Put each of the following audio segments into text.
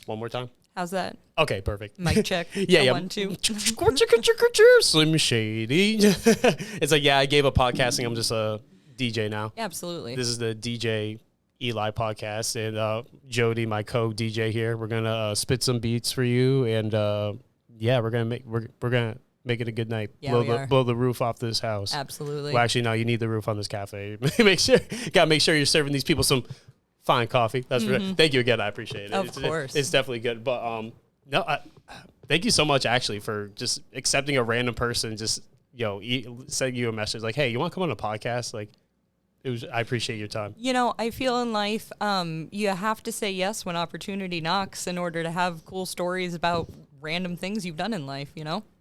one more time. How's that? Okay, perfect. Mic check. Yeah. 1, 2. Slim Shady. It's like, yeah, I gave up podcasting. I'm just a DJ now. Absolutely. This is the DJ Eli podcast, and Joni, my co-DJ here. We're gonna spit some beats for you, and yeah, we're gonna make it a good night. Yeah, Blow the roof off this house. Absolutely. Well, actually, no, you need the roof on this cafe. Gotta make sure you're serving these people some fine coffee. That's thank you again. I appreciate it. Of course. It's definitely good. But no, thank you so much actually for just accepting a random person, just sending you a message like, hey, you want to come on a podcast? Like, I appreciate your time. I feel in life, you have to say yes when opportunity knocks in order to have cool stories about random things you've done in life.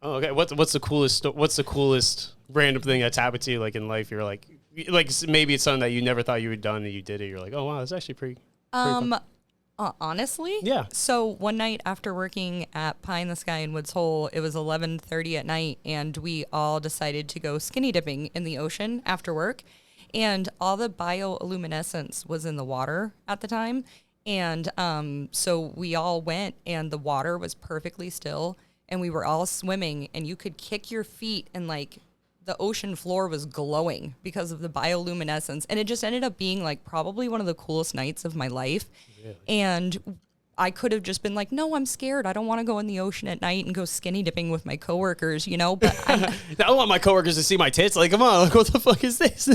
Oh, okay. What's the coolest random thing that's happened to you, like, in life? You're like maybe it's something that you never thought you had done and you did it. You're like, oh wow, that's actually pretty fun. Honestly, yeah. So one night after working at Pie in the Sky in Woods Hole, it was 11:30 at night, and we all decided to go skinny dipping in the ocean after work. And all the bioluminescence was in the water at the time. And so we all went, and the water was perfectly still, and we were all swimming, and you could kick your feet, and like the ocean floor was glowing because of the bioluminescence. And it just ended up being like probably one of the coolest nights of my life. Really? And I could have just been like, no, I'm scared. I don't want to go in the ocean at night and go skinny dipping with my coworkers, but I don't want my coworkers to see my tits. Like, come on, like, what the fuck is this?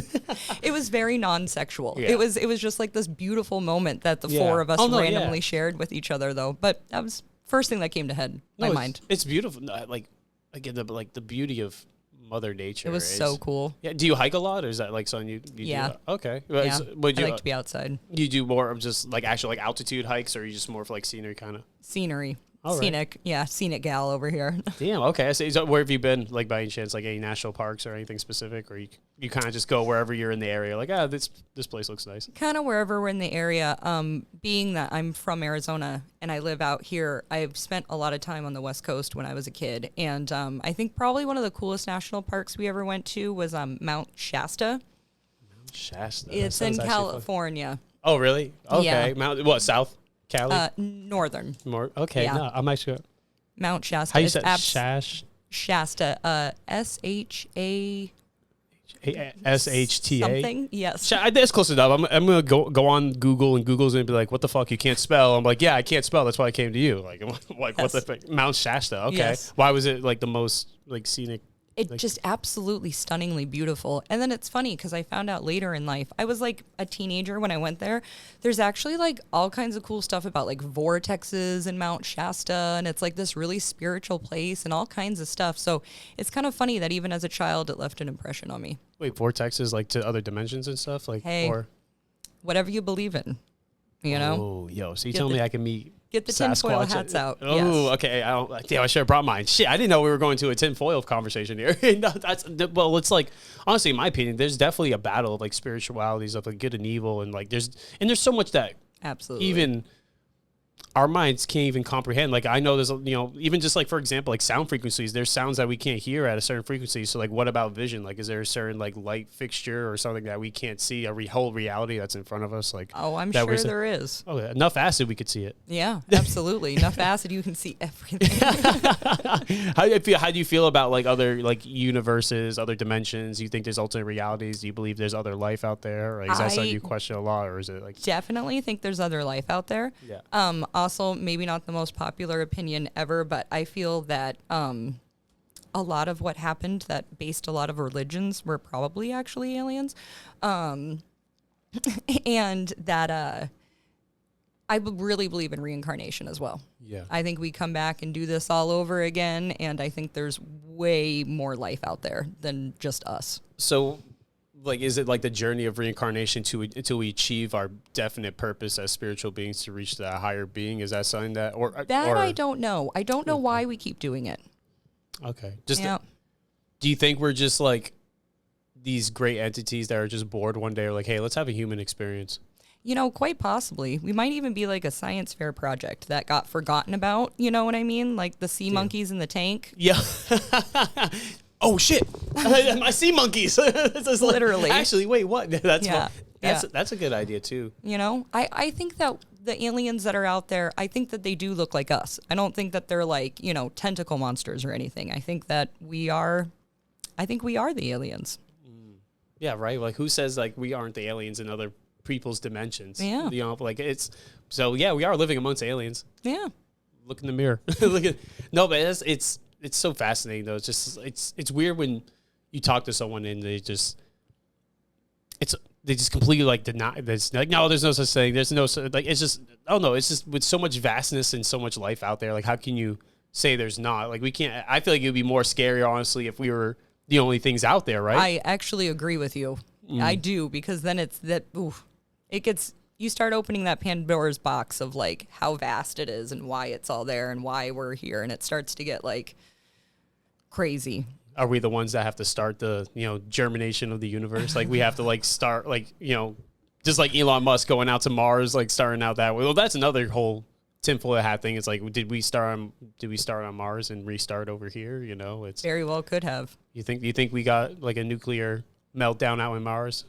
It was very non-sexual. Yeah. It was just like this beautiful moment that the four of us randomly shared with each other, though. But that was first thing that came to my mind. It's beautiful. Like, again, the beauty of Mother Nature. It was so cool. Yeah. Do you hike a lot, or is that like something you yeah. do? Okay. Yeah. I like to be outside. You do more of just like actual like altitude hikes, or are you just more for like scenery kind of? Scenery. All Scenic. right. Yeah, scenic gal over here. Damn, okay. So where have you been, like, by any chance, like any national parks or anything specific, or you kind of just go wherever you're in the area, like, this place looks nice? Kind of wherever we're in the area. Being that I'm from Arizona and I live out here, I've spent a lot of time on the West Coast when I was a kid, and I think probably one of the coolest national parks we ever went to was Mount Shasta. Mount Shasta. It's in California. Oh, really? Okay. Yeah. What, South? Cali? Northern. More. Okay, yeah. No, I'm actually... Mount Shasta. How you say Shasta. S-H-A... S-H-T-A? Something, yes. That's close enough. I'm going to go on Google, and Google's going to be like, what the fuck, you can't spell? I'm like, yeah, I can't spell. That's why I came to you. Like yes. What the fuck? Mount Shasta. Okay. Yes. Why was it like the most like scenic? It just absolutely stunningly beautiful. And then it's funny because I found out later in life, I was like a teenager when I went there. There's actually like all kinds of cool stuff about like vortexes in Mount Shasta. And it's like this really spiritual place and all kinds of stuff. So it's kind of funny that even as a child, it left an impression on me. Wait, vortexes like to other dimensions and stuff? Like, hey, whatever you believe in, Oh, yo. So you telling me I can meet... Get the tinfoil hats out. Oh, yes. Okay. I should have brought mine. Shit, I didn't know we were going to a tinfoil conversation here. No, well, it's like, honestly, in my opinion, there's definitely a battle of like spiritualities of like good and evil, and like there's so much that absolutely even our minds can't even comprehend. Like, I know there's, even just like, for example, like sound frequencies, there's sounds that we can't hear at a certain frequency. So like, what about vision? Like, is there a certain like light fixture or something that we can't see, a whole reality that's in front of us? Like, oh, I'm sure there is. Oh, enough acid, we could see it. Yeah, absolutely. Enough acid, you can see everything. How do you feel about like other like universes, other dimensions? Do you think there's alternate realities? Do you believe there's other life out there? Or is that something you question a lot, or is it like... Definitely think there's other life out there. Yeah. Also, maybe not the most popular opinion ever, but I feel that a lot of what happened that based a lot of religions were probably actually aliens. And that I really believe in reincarnation as well. Yeah. I think we come back and do this all over again, and I think there's way more life out there than just us. So... like, is it like the journey of reincarnation until we achieve our definite purpose as spiritual beings to reach that higher being? Is that something that, or I don't know. I don't know why we keep doing it. Okay. Do you think we're just like these great entities that are just bored one day, or like, hey, let's have a human experience? Quite possibly. We might even be like a science fair project that got forgotten about. You know what I mean? Like the sea monkeys in the tank. Yeah. Oh shit! My sea monkeys. Literally. Actually, wait, what? That's That's a good idea too. You know, I think that the aliens that are out there, I think that they do look like us. I don't think that they're like, you know, tentacle monsters or anything. I think we are the aliens. Yeah, right. Like, who says like we aren't the aliens in other people's dimensions? Yeah. You know, like yeah, we are living amongst aliens. Yeah. Look in the mirror. No, but it's so fascinating though. It's just it's weird when you talk to someone and they just completely like deny. There's like, no, there's no such thing. There's no like, it's just, oh no, it's just with so much vastness and so much life out there. Like, how can you say there's not? Like, we can't. I feel like it would be more scary, honestly, if we were the only things out there, right? I actually agree with you. I do, because then it's that. Oof, it gets. You start opening that Pandora's box of like how vast it is and why it's all there and why we're here, and it starts to get like crazy. Are we the ones that have to start the, you know, germination of the universe? Like, we have to like start, like, you know, just like Elon Musk going out to Mars, like starting out that way. Well, that's another whole tinfoil hat thing. It's like, did we start on Mars and restart over here? You know, it's Very well could have. you think we got like a nuclear meltdown out in Mars?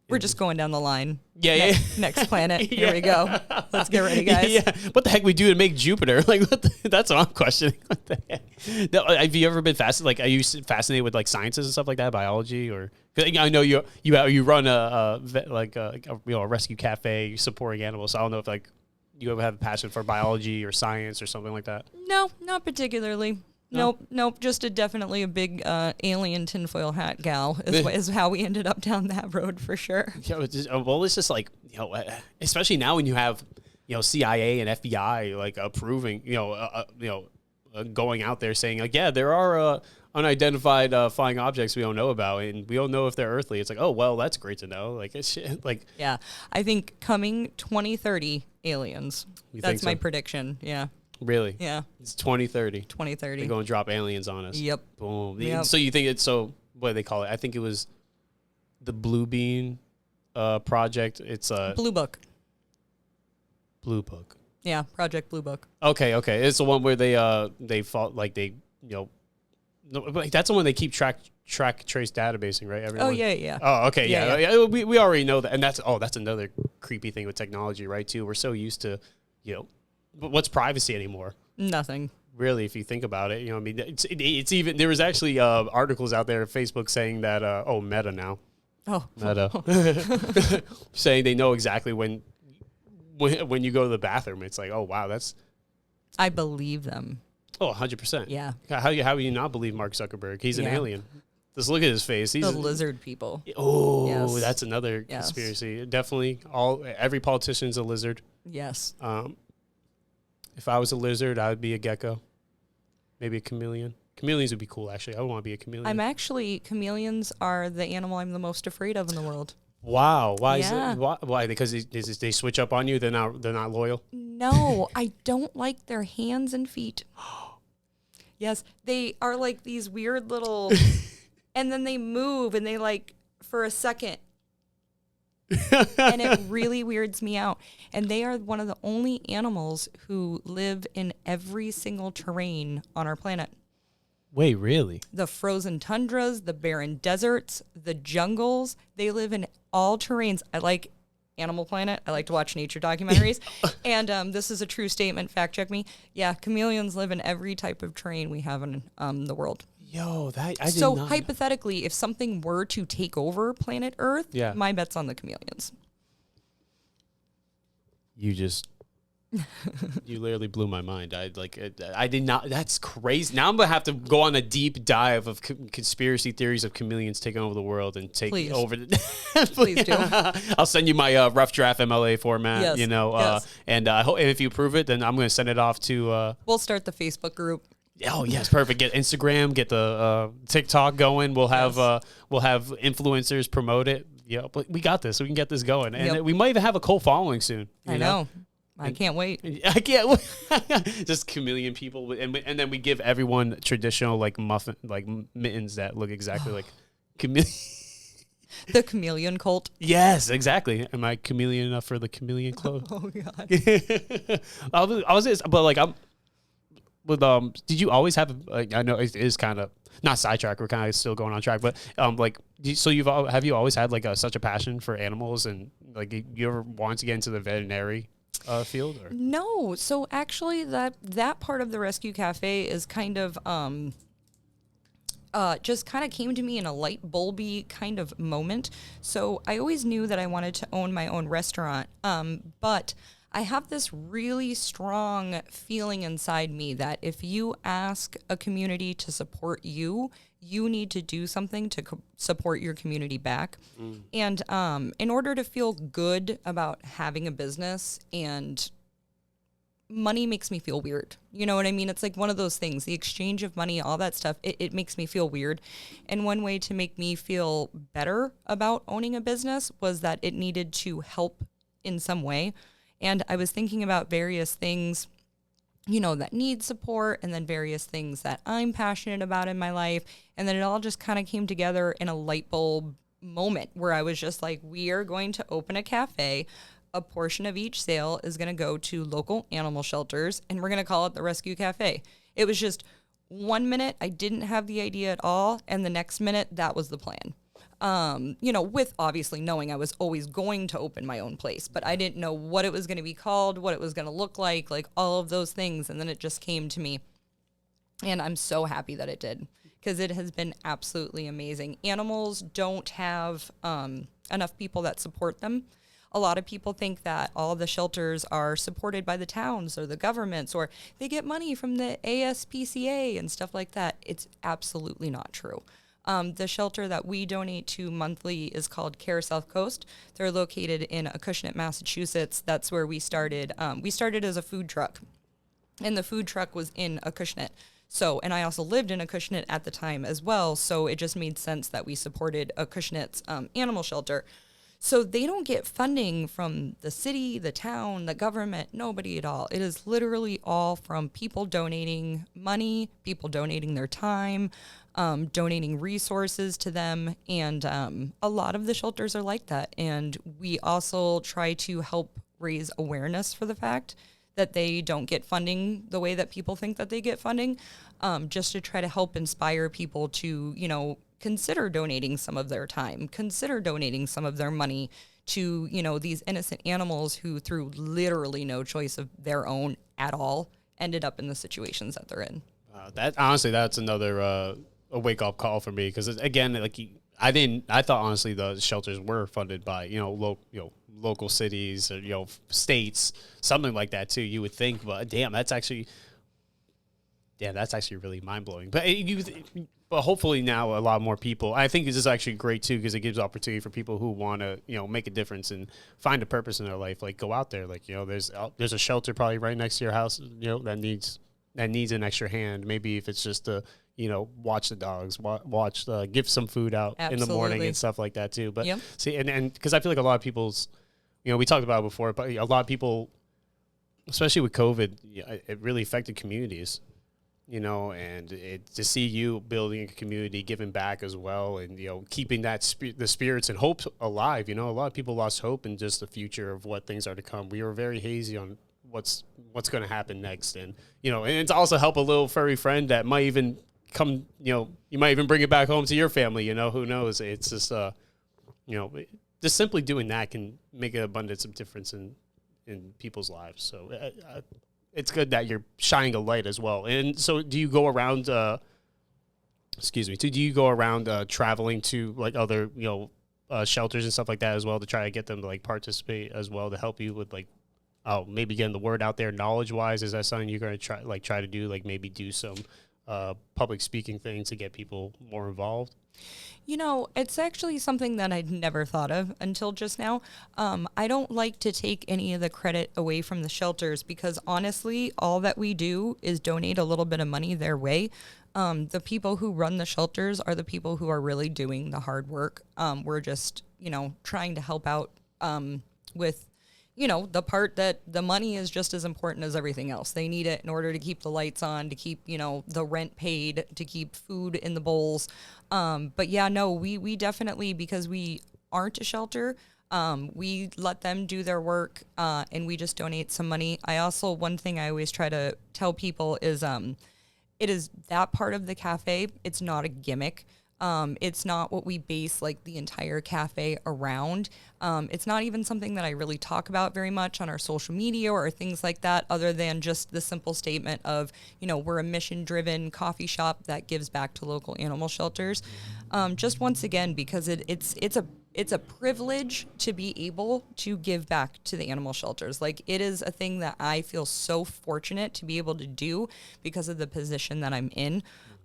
We're just going down the line. Yeah. Next planet. Here we go. Let's get ready, guys. Yeah. What the heck we do to make Jupiter? Like, that's what I'm questioning. What the heck? No, have you ever been fascinated? Like, are you fascinated with like sciences and stuff like that, biology, or? Cause I know you run a rescue cafe, you're supporting animals. So I don't know if like you ever have a passion for biology or science or something like that. No, not particularly. No? Nope. Just definitely a big alien tinfoil hat gal is how we ended up down that road for sure. Yeah, it's just like, you know, especially now when you have, you know, CIA and FBI like approving, going out there saying like, yeah, there are unidentified flying objects we don't know about, and we don't know if they're earthly. It's like, oh well, that's great to know. Like, it's like, yeah, I think coming 2030 aliens. That's my so? prediction. Yeah. Really? Yeah. It's 2030. 2030. They're going to drop aliens on us. Yep. Boom. Yep. So you think it's what do they call it? I think it was the Blue Bean project. It's Blue Book. Blue Book. Yeah, Project Blue Book. Okay. It's the one where they fought like they, you know, no, but that's the one they keep trace databasing, right? Everyone? Oh yeah. Oh, okay, Yeah. yeah. We already know that, and that's another creepy thing with technology, right? Too, we're so used to, you know, but what's privacy anymore? Nothing. Really, if you think about it, you know, I mean, it's even, there was actually articles out there on Facebook saying that Meta now, Meta, saying they know exactly when you go to the bathroom. It's like, oh wow, that's. I believe them. Oh, 100%. Yeah. How do you not believe Mark Zuckerberg? He's an alien. Just look at his face. He's the lizard people. Oh, yes. That's another conspiracy. Definitely, every politician's a lizard. Yes. If I was a lizard, I would be a gecko. Maybe a chameleon. Chameleons would be cool, actually. I would want to be a chameleon. Chameleons are the animal I'm the most afraid of in the world. Wow. Why is it? Why? Because they switch up on you? They're not loyal? No, I don't like their hands and feet. Yes, they are like these weird little, and then they move and they like for a second. And it really weirds me out. And they are one of the only animals who live in every single terrain on our planet. Wait, really? The frozen tundras, the barren deserts, the jungles. They live in all terrains. I like Animal Planet. I like to watch nature documentaries. And this is a true statement. Fact check me. Yeah, chameleons live in every type of terrain we have in the world. Yo, I did so not. Hypothetically, if something were to take over planet Earth, my bet's on the chameleons. You literally blew my mind. I did not. That's crazy. Now I'm gonna have to go on a deep dive of conspiracy theories of chameleons taking over the world and taking over. Please do. I'll send you my rough draft MLA format. Yes. You know, and if you approve it, then I'm gonna send it off to. We'll start the Facebook group. Oh yes, perfect. Get Instagram, get the TikTok going. We'll have influencers promote it. Yeah, but we got this. We can get this going, and we might even have a cult following soon. I know. I can't wait. I can't wait. Just chameleon people, and then we give everyone traditional like muffin like mittens that look exactly like chameleon. The chameleon cult. Yes, exactly. Am I chameleon enough for the chameleon club? Oh God. I was, but like I'm. With did you always have? I know it is kind of not sidetrack. We're kind of still going on track, but have you always had like such a passion for animals and Like, you ever want to get into the veterinary field? Or No, so actually that part of the Rescue Cafe is kind of just kind of came to me in a light bulby kind of moment. So I always knew that I wanted to own my own restaurant, but I have this really strong feeling inside me that if you ask a community to support you, you need to do something to support your community back. And in order to feel good about having a business, and money makes me feel weird. You know what I mean? It's like one of those things, the exchange of money, all that stuff, it makes me feel weird. And one way to make me feel better about owning a business was that it needed to help in some way. And I was thinking about various things, you know, that need support, and then various things that I'm passionate about in my life. And then it all just kind of came together in a light bulb moment where I was just like, we are going to open a cafe. A portion of each sale is going to go to local animal shelters, and we're going to call it the Rescue Cafe. It was just 1 minute, I didn't have the idea at all, and the next minute, that was the plan. You know, with obviously knowing I was always going to open my own place, but I didn't know what it was going to be called, what it was going to look like all of those things, and then it just came to me. And I'm so happy that it did, because it has been absolutely amazing. Animals don't have enough people that support them. A lot of people think that all the shelters are supported by the towns or the governments, or they get money from the ASPCA and stuff like that. It's absolutely not true. The shelter that we donate to monthly is called Care South Coast. They're located in Acushnet, Massachusetts. That's where we started. We started as a food truck, and the food truck was in Acushnet. So, and I also lived in Acushnet at the time as well, so it just made sense that we supported Acushnet's animal shelter. So they don't get funding from the city, the town, the government, nobody at all. It is literally all from people donating money, people donating their time, donating resources to them. And a lot of the shelters are like that. And we also try to help raise awareness for the fact that they don't get funding the way that people think that they get funding, just to try to help inspire people to, you know, consider donating some of their time, consider donating some of their money to, you know, these innocent animals who, through literally no choice of their own at all, ended up in the situations that they're in. that honestly, that's another a wake up call for me, because again, like, I thought honestly the shelters were funded by local cities or states, something like that too. You would think, but damn, that's actually really mind blowing. But hopefully now a lot more people. I think this is actually great too, because it gives opportunity for people who want to make a difference and find a purpose in their life. Like, go out there. Like, there's a shelter probably right next to your house. That needs an extra hand. Maybe if it's just to watch the dogs, watch give some food out in the morning and stuff like that too. But Yep. see, and because I feel like a lot of people's, we talked about it before, but a lot of people, especially with COVID, it really affected communities. And to see you building a community, giving back as well, and keeping that the spirits and hope alive. A lot of people lost hope in just the future of what things are to come. We were very hazy on what's going to happen next, and and it's also help a little furry friend that might even come. You might even bring it back home to your family. Who knows? It's just just simply doing that can make an abundance of difference in people's lives. So. It's good that you're shining a light as well. And so do you go around, do you go around traveling to like other, shelters and stuff like that as well, to try to get them to like participate as well, to help you with like, maybe getting the word out there knowledge wise? Is that something you're going to try to do? Like maybe do some public speaking things to get people more involved? It's actually something that I'd never thought of until just now. I don't like to take any of the credit away from the shelters, because honestly, all that we do is donate a little bit of money their way. The people who run the shelters are the people who are really doing the hard work. We're just, trying to help out with the part that the money is just as important as everything else. They need it in order to keep the lights on, to keep, the rent paid, to keep food in the bowls. But yeah, no, we definitely, because we aren't a shelter, we let them do their work, and we just donate some money. One thing I always try to tell people is, it is that part of the cafe. It's not a gimmick. It's not what we base like the entire cafe around. It's not even something that I really talk about very much on our social media or things like that, other than just the simple statement of, we're a mission-driven coffee shop that gives back to local animal shelters. Just once again, because it's a privilege to be able to give back to the animal shelters. Like, it is a thing that I feel so fortunate to be able to do because of the position that I'm in.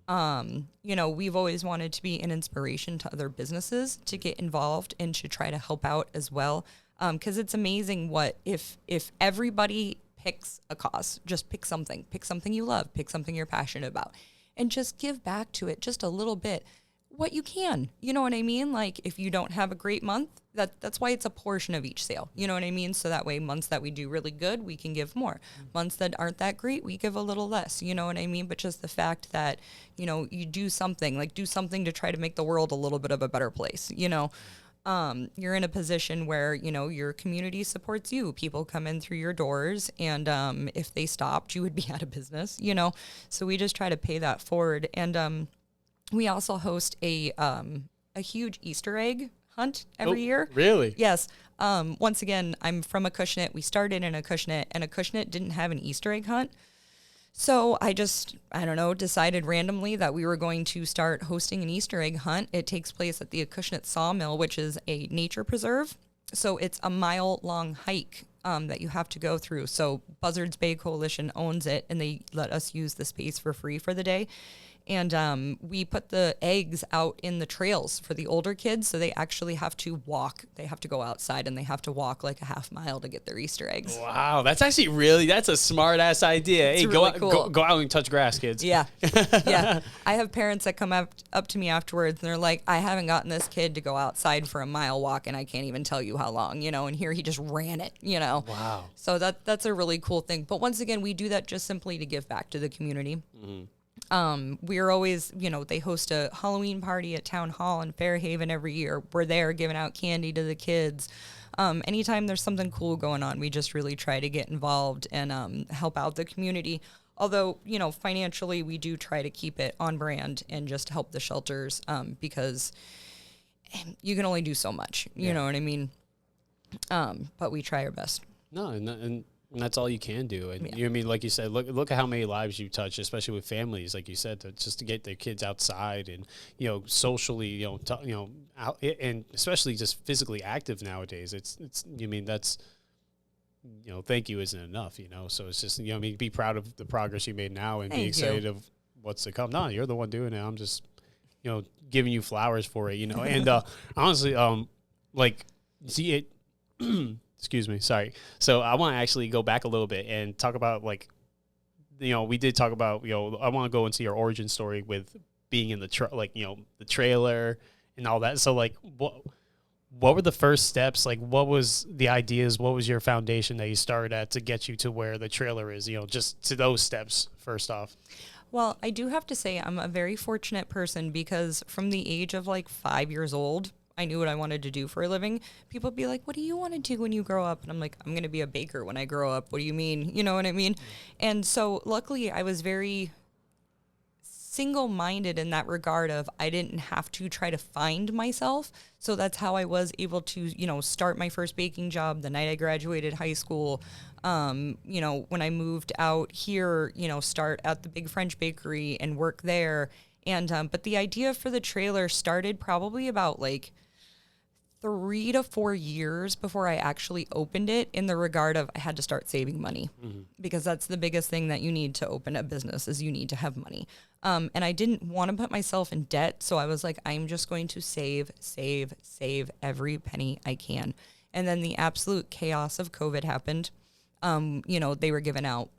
We've always wanted to be an inspiration to other businesses to get involved and to try to help out as well. Because it's amazing what if everybody picks a cause, just pick something you love, pick something you're passionate about, and just give back to it just a little bit. What you can, you know what I mean? Like, if you don't have a great month, that's why it's a portion of each sale. You know what I mean? So that way, months that we do really good, we can give more. Months that aren't that great, we give a little less. You know what I mean? But just the fact that, you do something to try to make the world a little bit of a better place. You're in a position where, your community supports you. People come in through your doors, and if they stopped, you would be out of business, So we just try to pay that forward. And we also host a huge Easter egg hunt every year. Really? Yes. Once again, I'm from Acushnet. We started in Acushnet, and Acushnet didn't have an Easter egg hunt. So I decided randomly that we were going to start hosting an Easter egg hunt. It takes place at the Acushnet Sawmill, which is a nature preserve. So it's a mile-long hike that you have to go through. So Buzzards Bay Coalition owns it, and they let us use the space for free for the day. And we put the eggs out in the trails for the older kids, so they actually have to walk. They have to go outside, and they have to walk like a half mile to get their Easter eggs. Wow, that's a smart ass idea. It's hey, really cool. Go out and touch grass, kids. Yeah, yeah. I have parents that come up to me afterwards, and they're like, "I haven't gotten this kid to go outside for a mile walk, and I can't even tell you how long." And here he just ran it. Wow. So that's a really cool thing. But once again, we do that just simply to give back to the community. Mm-hmm. We're always, they host a Halloween party at Town Hall in Fairhaven every year. We're there giving out candy to the kids. Anytime there's something cool going on, we just really try to get involved and help out the community. Although, financially, we do try to keep it on brand and just help the shelters because you can only do so much. You know what I mean? But we try our best. No, and that's all you can do. And I mean, like you said, look at how many lives you touch, especially with families, like you said, just to get their kids outside and, socially, out, and especially just physically active nowadays. That's, thank you isn't enough, So it's just, be proud of the progress you made now and be excited of what's to come. No, you're the one doing it. I'm just, giving you flowers for it, And honestly, see it. Excuse me. Sorry. So I want to actually go back a little bit and talk about we did talk about, I want to go into your origin story with being in the the trailer and all that. So what were the first steps? What was the ideas? What was your foundation that you started at to get you to where the trailer is, just to those steps first off? Well, I do have to say I'm a very fortunate person because from the age of 5 years old, I knew what I wanted to do for a living. People would be like, what do you want to do when you grow up? And I'm like, I'm going to be a baker when I grow up. What do you mean? You know what I mean? And so luckily I was very single-minded in that regard of I didn't have to try to find myself. So that's how I was able to, start my first baking job the night I graduated high school. When I moved out here, start at the Big French Bakery and work there. And, but the idea for the trailer started probably about 3 to 4 years before I actually opened it, in the regard of I had to start saving money, because that's the biggest thing that you need to open a business is you need to have money. And I didn't want to put myself in debt. So I was like, I'm just going to save every penny I can. And then the absolute chaos of COVID happened. They were giving out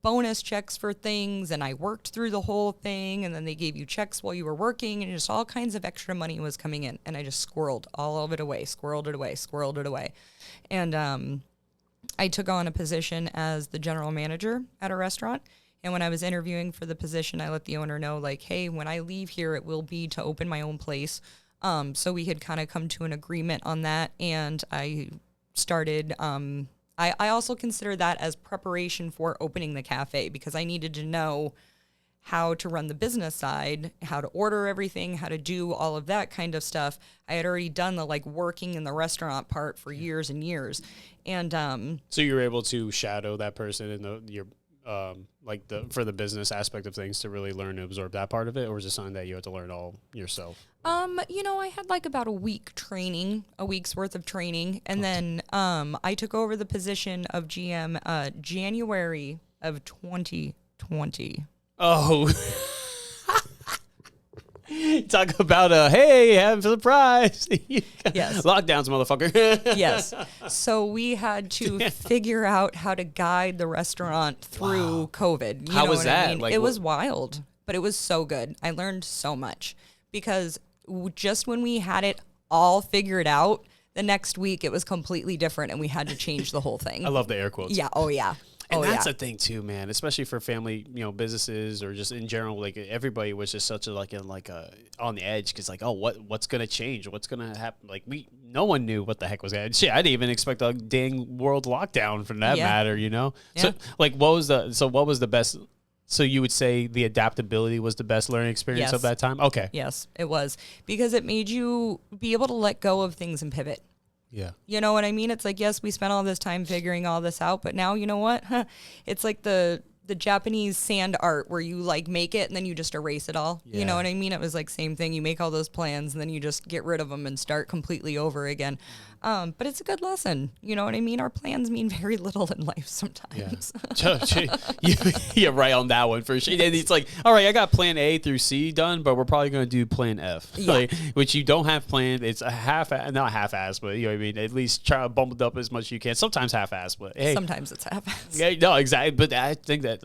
bonus checks for things, and I worked through the whole thing, and then they gave you checks while you were working, and just all kinds of extra money was coming in, and I just squirreled all of it away. And I took on a position as the general manager at a restaurant, and when I was interviewing for the position, I let the owner know, hey, when I leave here, it will be to open my own place. So we had kind of come to an agreement on that, and I started I also consider that as preparation for opening the cafe, because I needed to know how to run the business side, how to order everything, how to do all of that kind of stuff. I had already done the like working in the restaurant part for years and years. And so you were able to shadow that person in your for the business aspect of things to really learn to absorb that part of it, or was it something that you had to learn all yourself? I had like about a week's worth of training, and then I took over the position of GM January of 2020. Oh. Talk about hey, have a surprise. Yes. Lockdowns, motherfucker. Yes. So we had to figure out how to guide the restaurant through COVID. You How know was what that? I mean? Like, it was wild, but it was so good. I learned so much because just when we had it all figured out, the next week it was completely different and we had to change the whole thing. I love the air quotes. Yeah. Oh, yeah. And that's a thing too, man. Especially for family, businesses or just in general. Like everybody was just such a on the edge because like, oh, what's gonna change? What's gonna happen? Like no one knew what the heck was gonna. Shit, I didn't even expect a dang world lockdown for that matter. Yeah. So like, what was the best? So you would say the adaptability was the best learning experience of that time? Okay. Yes, it was because it made you be able to let go of things and pivot. Yeah. You know what I mean? It's like, yes, we spent all this time figuring all this out, but now you know what? It's like the Japanese sand art where you like make it and then you just erase it all. Yeah. You know what I mean? It was like same thing. You make all those plans and then you just get rid of them and start completely over again. But it's a good lesson. You know what I mean? Our plans mean very little in life sometimes. You're right on that one for sure. And it's like, all right, I got plan A through C done, but we're probably going to do plan F, which you don't have planned. It's a not half-ass, but you know what I mean? At least try to bump it up as much as you can. Sometimes half-ass, but hey. Sometimes it's half-ass. Yeah, no, exactly. But I think that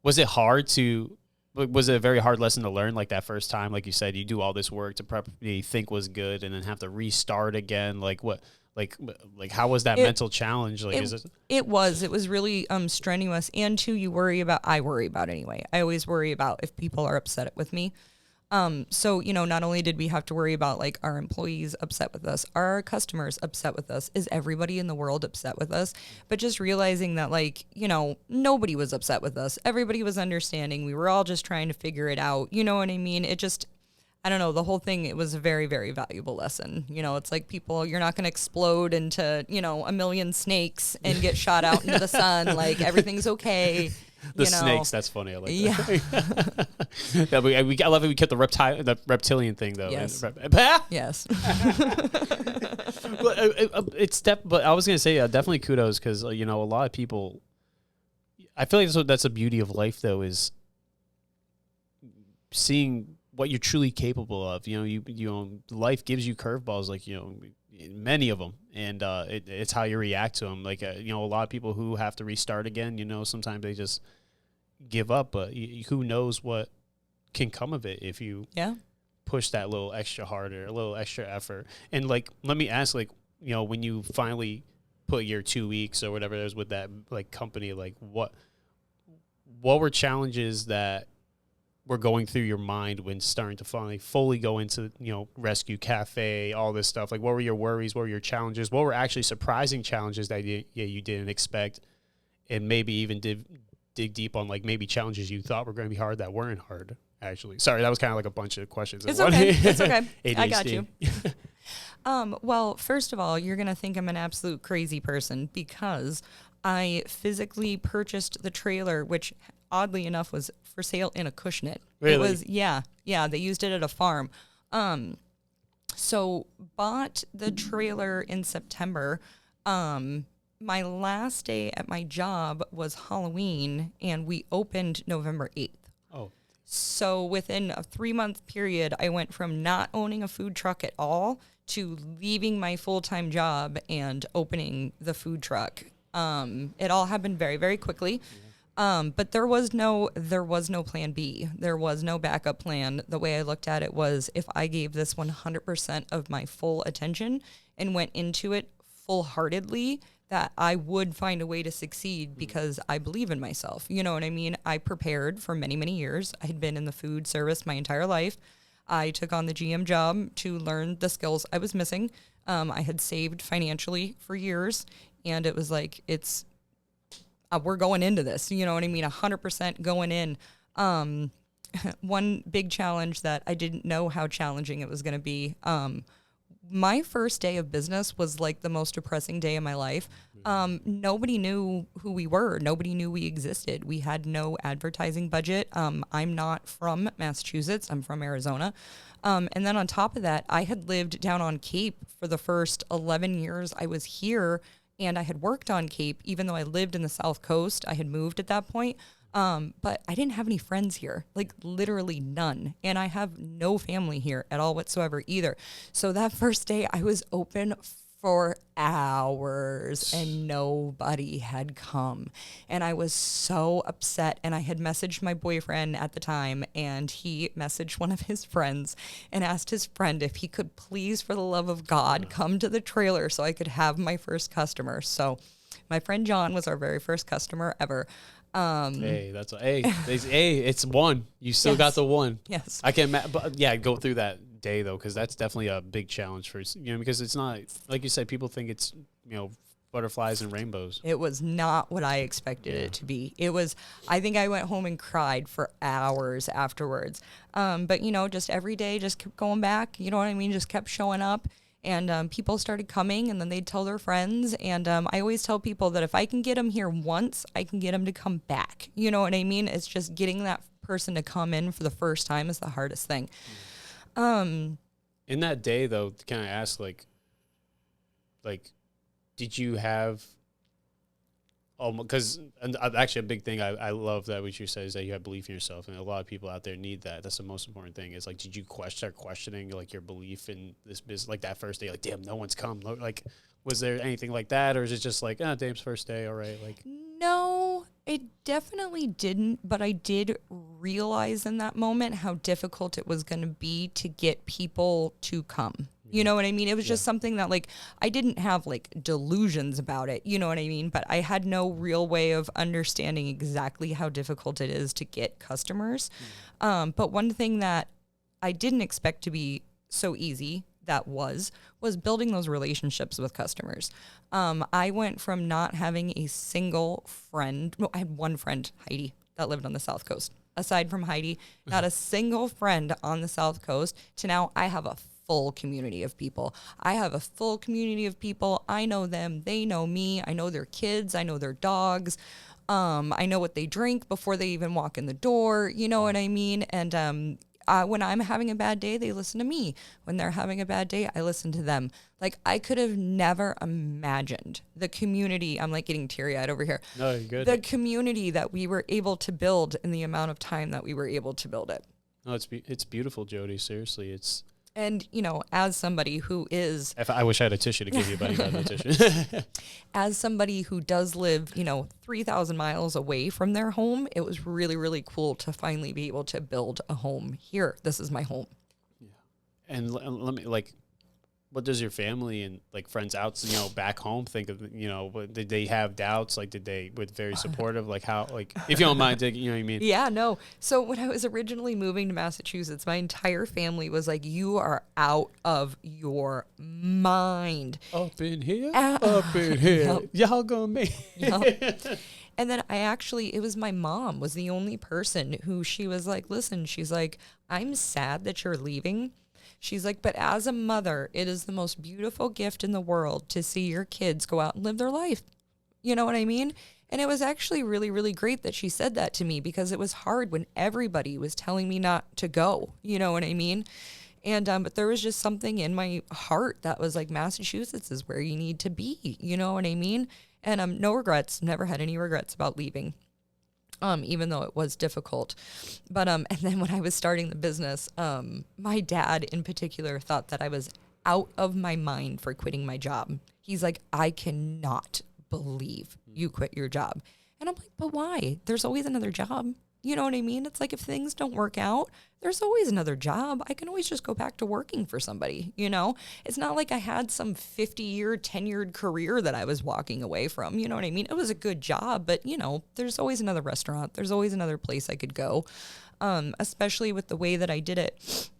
was it a very hard lesson to learn like that first time? Like you said, you do all this work to prep you think was good and then have to restart again. Like what, like how was that mental challenge? Like, it was really strenuous. And two, I worry about anyway. I always worry about if people are upset with me. So, not only did we have to worry about like our employees upset with us, are our customers upset with us? Is everybody in the world upset with us? But just realizing that like, nobody was upset with us. Everybody was understanding. We were all just trying to figure it out. You know what I mean? It just, I don't know, the whole thing, it was a very, very valuable lesson. It's like you're not going to explode into, a million snakes and get shot out into the sun. Like everything's okay. The snakes, that's funny. I like that. Yeah. I love it. We kept the reptilian thing, though. Yes. Yes. But I was going to say, definitely kudos because, a lot of people, I feel like that's the beauty of life, though, is seeing what you're truly capable of. Life gives you curveballs, like, many of them, and it's how you react to them. Like, a lot of people who have to restart again, sometimes they just give up, but who knows what can come of it if you push that little extra harder, a little extra effort. And like, let me ask, like, when you finally put your 2 weeks or whatever it is with that like company, like what were challenges that were going through your mind when starting to finally fully go into, Rescue Cafe, all this stuff? Like, what were your worries? What were your challenges? What were actually surprising challenges that you didn't expect? And maybe even dig deep on, like, maybe challenges you thought were going to be hard that weren't hard, actually. Sorry, that was kind of like a bunch of questions. It's okay. It's okay. I got you. Well, first of all, you're going to think I'm an absolute crazy person because I physically purchased the trailer, which oddly enough was for sale in a Acushnet. Really? It was, yeah, they used it at a farm. So bought the trailer in September. My last day at my job was Halloween, and we opened November 8th. Oh. So within a 3-month period, I went from not owning a food truck at all to leaving my full-time job and opening the food truck. It all happened very, very quickly. But there was no plan B. There was no backup plan. The way I looked at it was, if I gave this 100% of my full attention and went into it full-heartedly, that I would find a way to succeed because I believe in myself. You know what I mean? I prepared for many, many years. I had been in the food service my entire life. I took on the GM job to learn the skills I was missing. I had saved financially for years, and it was like, we're going into this, you know what I mean? 100% going in. One big challenge that I didn't know how challenging it was going to be. My first day of business was like the most depressing day of my life. Nobody knew who we were. Nobody knew we existed. We had no advertising budget. I'm not from Massachusetts. I'm from Arizona. And then on top of that, I had lived down on Cape for the first 11 years I was here, and I had worked on Cape, even though I lived in the South Coast. I had moved at that point. But I didn't have any friends here, like literally none. And I have no family here at all whatsoever either. So that first day I was open for hours and nobody had come. And I was so upset. And I had messaged my boyfriend at the time, and he messaged one of his friends and asked his friend if he could please, for the love of God, come to the trailer so I could have my first customer. So my friend John was our very first customer ever. Hey, that's it's one. You still got the one. Yes. I can, but yeah, go through that day though, because that's definitely a big challenge for because it's not like you said. People think it's butterflies and rainbows. It was not what I expected it to be. It was. I think I went home and cried for hours afterwards. But just every day, just kept going back. You know what I mean? Just kept showing up. And people started coming, and then they'd tell their friends. And I always tell people that if I can get them here once, I can get them to come back. You know what I mean? It's just getting that person to come in for the first time is the hardest thing. In that day, though, can I ask, like, did you have... because actually a big thing I love that what you said is that you have belief in yourself, and a lot of people out there need that. That's the most important thing. Is like, did you start questioning like your belief in this business, like that first day, like damn, no one's come. Like, was there anything like that, or is it just like, Dame's first day, all right? Like, no, it definitely didn't, but I did realize in that moment how difficult it was going to be to get people to come. You know what I mean? It was just something that, like, I didn't have, like, delusions about it. You know what I mean? But I had no real way of understanding exactly how difficult it is to get customers. But one thing that I didn't expect to be so easy that was building those relationships with customers. I went from not having a single friend. No, I had one friend, Heidi, that lived on the South Coast. Aside from Heidi, not a single friend on the South Coast, to now I have a full community of people. I have a full community of people. I know them. They know me. I know their kids. I know their dogs. I know what they drink before they even walk in the door. You know what I mean? And when I'm having a bad day, they listen to me. When they're having a bad day, I listen to them. Like, I could have never imagined the community. I'm like getting teary-eyed over here. No, you're good. The community that we were able to build in the amount of time that we were able to build it. No, it's beautiful, Jody. Seriously, it's... And, as somebody who is... I wish I had a tissue to give you, but I got no tissue. As somebody who does live, 3,000 miles away from their home, it was really, really cool to finally be able to build a home here. This is my home. Yeah. And let me, like, what does your family and, like, friends out, back home think of, did they have doubts? Like, were very supportive? Like, how, like, if you don't mind, you know what I mean? Yeah, no. So when I was originally moving to Massachusetts, my entire family was like, you are out of your mind. Up in here? Up in here. Yep. Y'all gonna make Yep. And then it was my mom was the only person who she was like, listen, she's like, I'm sad that you're leaving. She's like, but as a mother, it is the most beautiful gift in the world to see your kids go out and live their life. You know what I mean? And it was actually really, really great that she said that to me, because it was hard when everybody was telling me not to go. You know what I mean? And but there was just something in my heart that was like, Massachusetts is where you need to be. You know what I mean? And no regrets. Never had any regrets about leaving. Even though it was difficult. But, and then when I was starting the business, my dad in particular thought that I was out of my mind for quitting my job. He's like, I cannot believe you quit your job. And I'm like, but why? There's always another job. You know what I mean? It's like, if things don't work out, there's always another job. I can always just go back to working for somebody, It's not like I had some 50-year tenured career that I was walking away from, you know what I mean? It was a good job, but, there's always another restaurant. There's always another place I could go, especially with the way that I did it.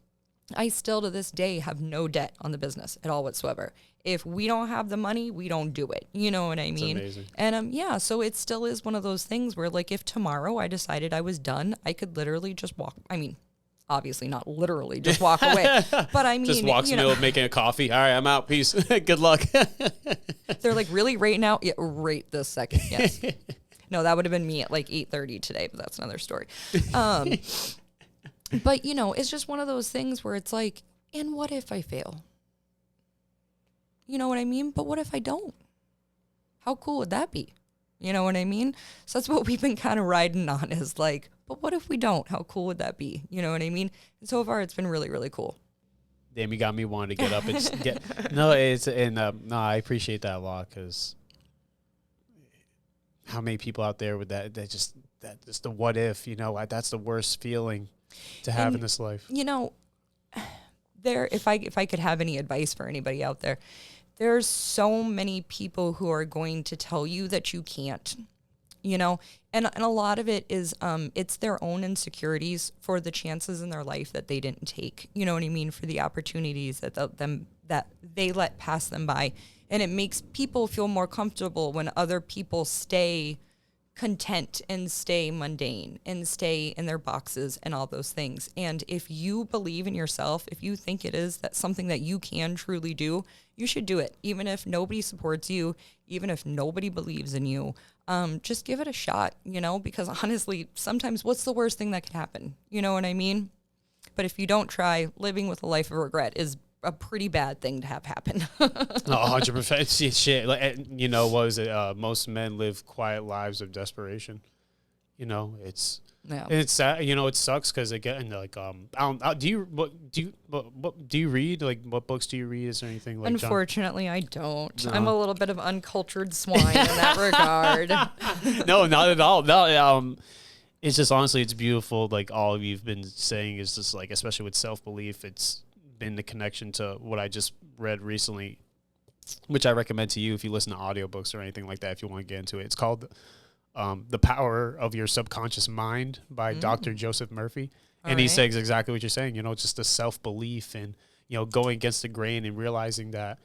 I still to this day have no debt on the business at all whatsoever. If we don't have the money, we don't do it. You know what I mean? It's amazing. And yeah, so it still is one of those things where like if tomorrow I decided I was done, I could literally just walk. I mean, obviously not literally just walk away, but I mean, Just walks in the middle of making a coffee. All right, I'm out. Peace. Good luck. They're like, really right now? Yeah, right this second. Yes. No, that would have been me at like 8:30 today, but that's another story. But you know, it's just one of those things where it's like, and what if I fail? You know what I mean? But what if I don't? How cool would that be? You know what I mean? So that's what we've been kind of riding on is like, but what if we don't? How cool would that be? You know what I mean? And so far it's been really, really cool. Damn, you got me wanting to get up and get. No, no, I appreciate that a lot because how many people out there with that just the what if, you know, that's the worst feeling to have in this life. You know, if I could have any advice for anybody out there, there's so many people who are going to tell you that you can't, you know, and a lot of it is it's their own insecurities for the chances in their life that they didn't take. You know what I mean? For the opportunities that they let pass them by. And it makes people feel more comfortable when other people stay content and stay mundane and stay in their boxes and all those things. And if you believe in yourself, if you think it is that something that you can truly do, you should do it. Even if nobody supports you, even if nobody believes in you, just give it a shot, you know, because honestly, sometimes what's the worst thing that could happen? You know what I mean? But if you don't try, living with a life of regret is a pretty bad thing to have happen. 100%. Shit. Like, you know, what was it? Most men live quiet lives of desperation. You know, it's sad. You know, it sucks because again, like, do you read? Like, what books do you read? Is there anything like? Unfortunately, I don't. No. I'm a little bit of uncultured swine in that regard. No, not at all. No, it's just honestly, it's beautiful. Like all of you've been saying is just like, especially with self-belief, it's been the connection to what I just read recently, which I recommend to you if you listen to audiobooks or anything like that, if you want to get into it. It's called The Power of Your Subconscious Mind by Dr. Joseph Murphy. And he says exactly what you're saying, you know, just the self-belief and, you know, going against the grain and realizing that,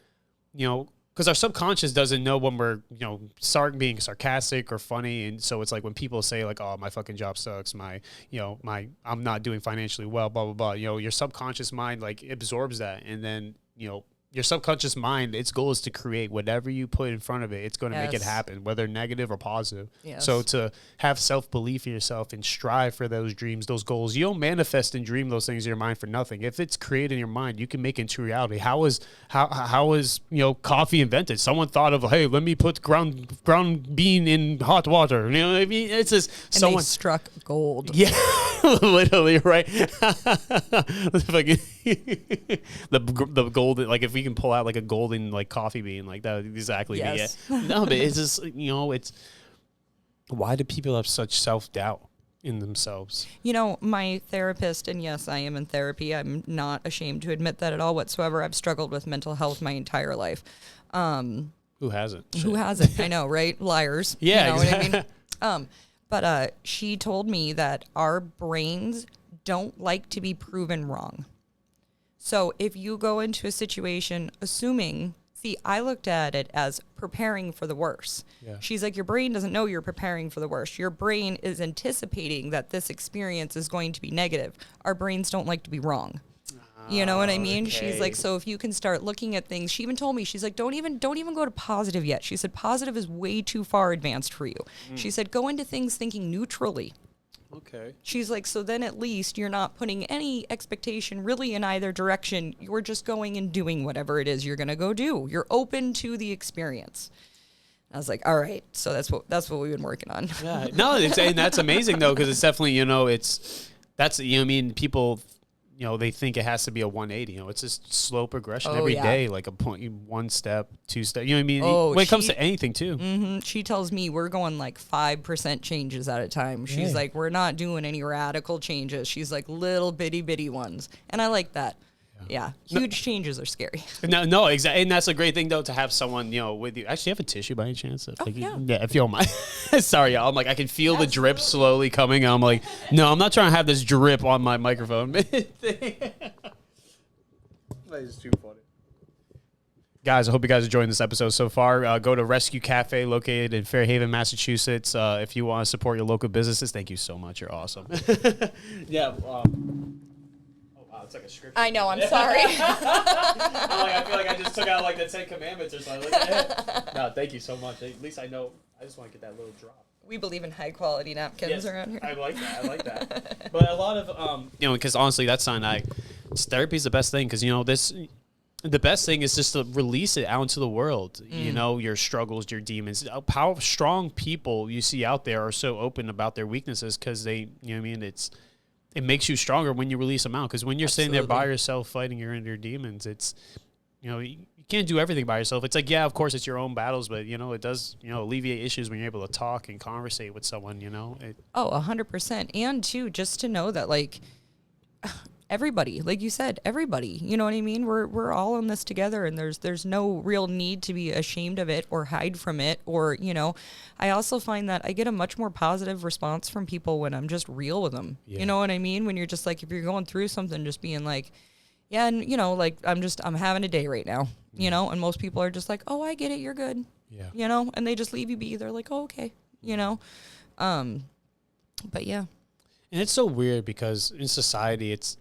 you know, because our subconscious doesn't know when we're, you know, being sarcastic or funny. And so it's like when people say like, oh, my fucking job sucks, I'm not doing financially well, blah, blah, blah. You know, your subconscious mind like absorbs that. And then, you know, your subconscious mind, its goal is to create whatever you put in front of it. It's going to make it happen, whether negative or positive. Yes. So to have self-belief in yourself and strive for those dreams, those goals, you don't manifest and dream those things in your mind for nothing. If it's created in your mind, you can make it into reality. How was you know, coffee invented? Someone thought of, hey, let me put ground bean in hot water. You know what I mean? It's just someone they struck gold. Yeah, literally, right? the golden, like if we can pull out like a golden like coffee bean, like that would exactly be it. No, but it's just, you know, it's why do people have such self-doubt in themselves? You know, my therapist, and yes, I am in therapy. I'm not ashamed to admit that at all whatsoever. I've struggled with mental health my entire life. Who hasn't? Who hasn't? I know, right? Liars. Yeah, you know exactly. what I mean? But she told me that our brains don't like to be proven wrong. So if you go into a situation assuming, I looked at it as preparing for the worst. Yeah. She's like, your brain doesn't know you're preparing for the worst. Your brain is anticipating that this experience is going to be negative. Our brains don't like to be wrong. You know what I mean? Okay. She's like, so if you can start looking at things, she even told me, she's like, don't even go to positive yet. She said, positive is way too far advanced for you. She said, go into things thinking neutrally. Okay. She's like, so then at least you're not putting any expectation really in either direction. You're just going and doing whatever it is you're going to go do. You're open to the experience. I was like, all right. So that's what we've been working on. Yeah. No, and that's amazing though, because it's definitely, you know, that's, you know, I mean, people, you know, they think it has to be a 180. You know, it's just slow progression every day, like a point, one step, two step. You know what I mean? When it comes to anything, too. Mm-hmm, she tells me we're going like 5% changes at a time. She's like, we're not doing any radical changes. She's like little bitty ones, and I like that. Yeah, huge changes are scary. No, exactly, and that's a great thing though to have someone, you know, with you. Actually, have a tissue by any chance? If, if you don't mind. Sorry, y'all. I'm like, I can feel the drip slowly coming. I'm like, no, I'm not trying to have this drip on my microphone. That is too funny. Guys, I hope you guys are enjoying this episode so far. Go to Rescue Cafe located in Fairhaven, Massachusetts. If you want to support your local businesses, thank you so much. You're awesome. Yeah. Oh, wow. It's like a script. I know. I'm sorry. I feel like I just took out like the 10 Commandments or something. No, thank you so much. At least I know. I just want to get that little drop. We believe in high quality napkins around here. I like that. But a lot of, because honestly, that's something therapy is the best thing because, the best thing is just to release it out into the world. Your struggles, your demons. How strong people you see out there are so open about their weaknesses because they, it makes you stronger when you release them out. Because when you're sitting there by yourself fighting your inner demons, it's, you can't do everything by yourself. It's like, yeah, of course, it's your own battles, but, it does, alleviate issues when you're able to talk and conversate with someone, Oh, 100%. And, too, just to know that, like, everybody, like you said, everybody, you know what I mean? We're all in this together, and there's no real need to be ashamed of it or hide from it. Or, I also find that I get a much more positive response from people when I'm just real with them. Yeah. You know what I mean? When you're just like, if you're going through something, just being like, yeah, and like I'm having a day right now, and most people are just like, oh, I get it, you're good. Yeah. And they just leave you be. They're like, oh, okay, but yeah. And it's so weird because in society, it's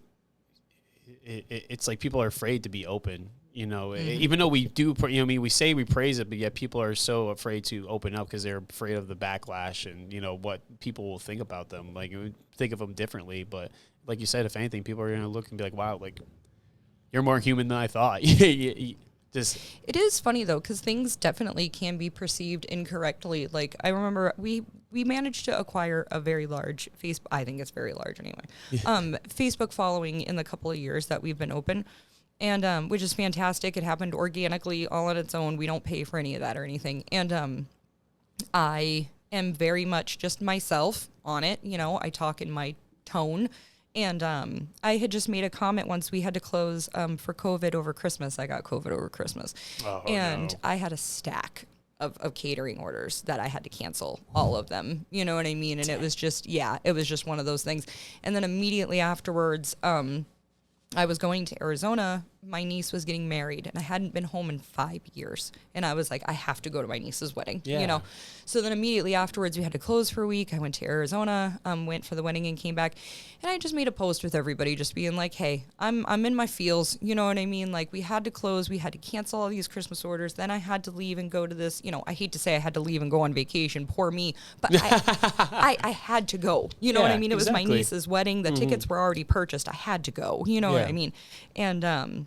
like people are afraid to be open, even though we do, we say we praise it, but yet people are so afraid to open up because they're afraid of the backlash and, what people will think about them. Like, think of them differently. But like you said, if anything, people are going to look and be like, wow, like, you're more human than I thought. It is funny, though, because things definitely can be perceived incorrectly. Like, I remember we managed to acquire a very large Facebook, I think it's very large anyway, Facebook following in the couple of years that we've been open, and which is fantastic. It happened organically, all on its own. We don't pay for any of that or anything. And I am very much just myself on it. I talk in my tone. And I had just made a comment once. We had to close for COVID over Christmas. I got COVID over Christmas. And I had a stack of catering orders that I had to cancel, all of them. You know what I mean? And it was just, it was just one of those things. And then immediately afterwards, I was going to Arizona. My niece was getting married, and I hadn't been home in 5 years. And I was like, I have to go to my niece's wedding, So then immediately afterwards, we had to close for a week. I went to Arizona, went for the wedding and came back. And I just made a post with everybody just being like, hey, I'm in my feels. You know what I mean? Like, we had to close. We had to cancel all these Christmas orders. Then I had to leave and go to this, I hate to say I had to leave and go on vacation. Poor me. But I had to go. You know what I mean? It was my niece's wedding. The tickets were already purchased. I had to go. You know what I mean? And,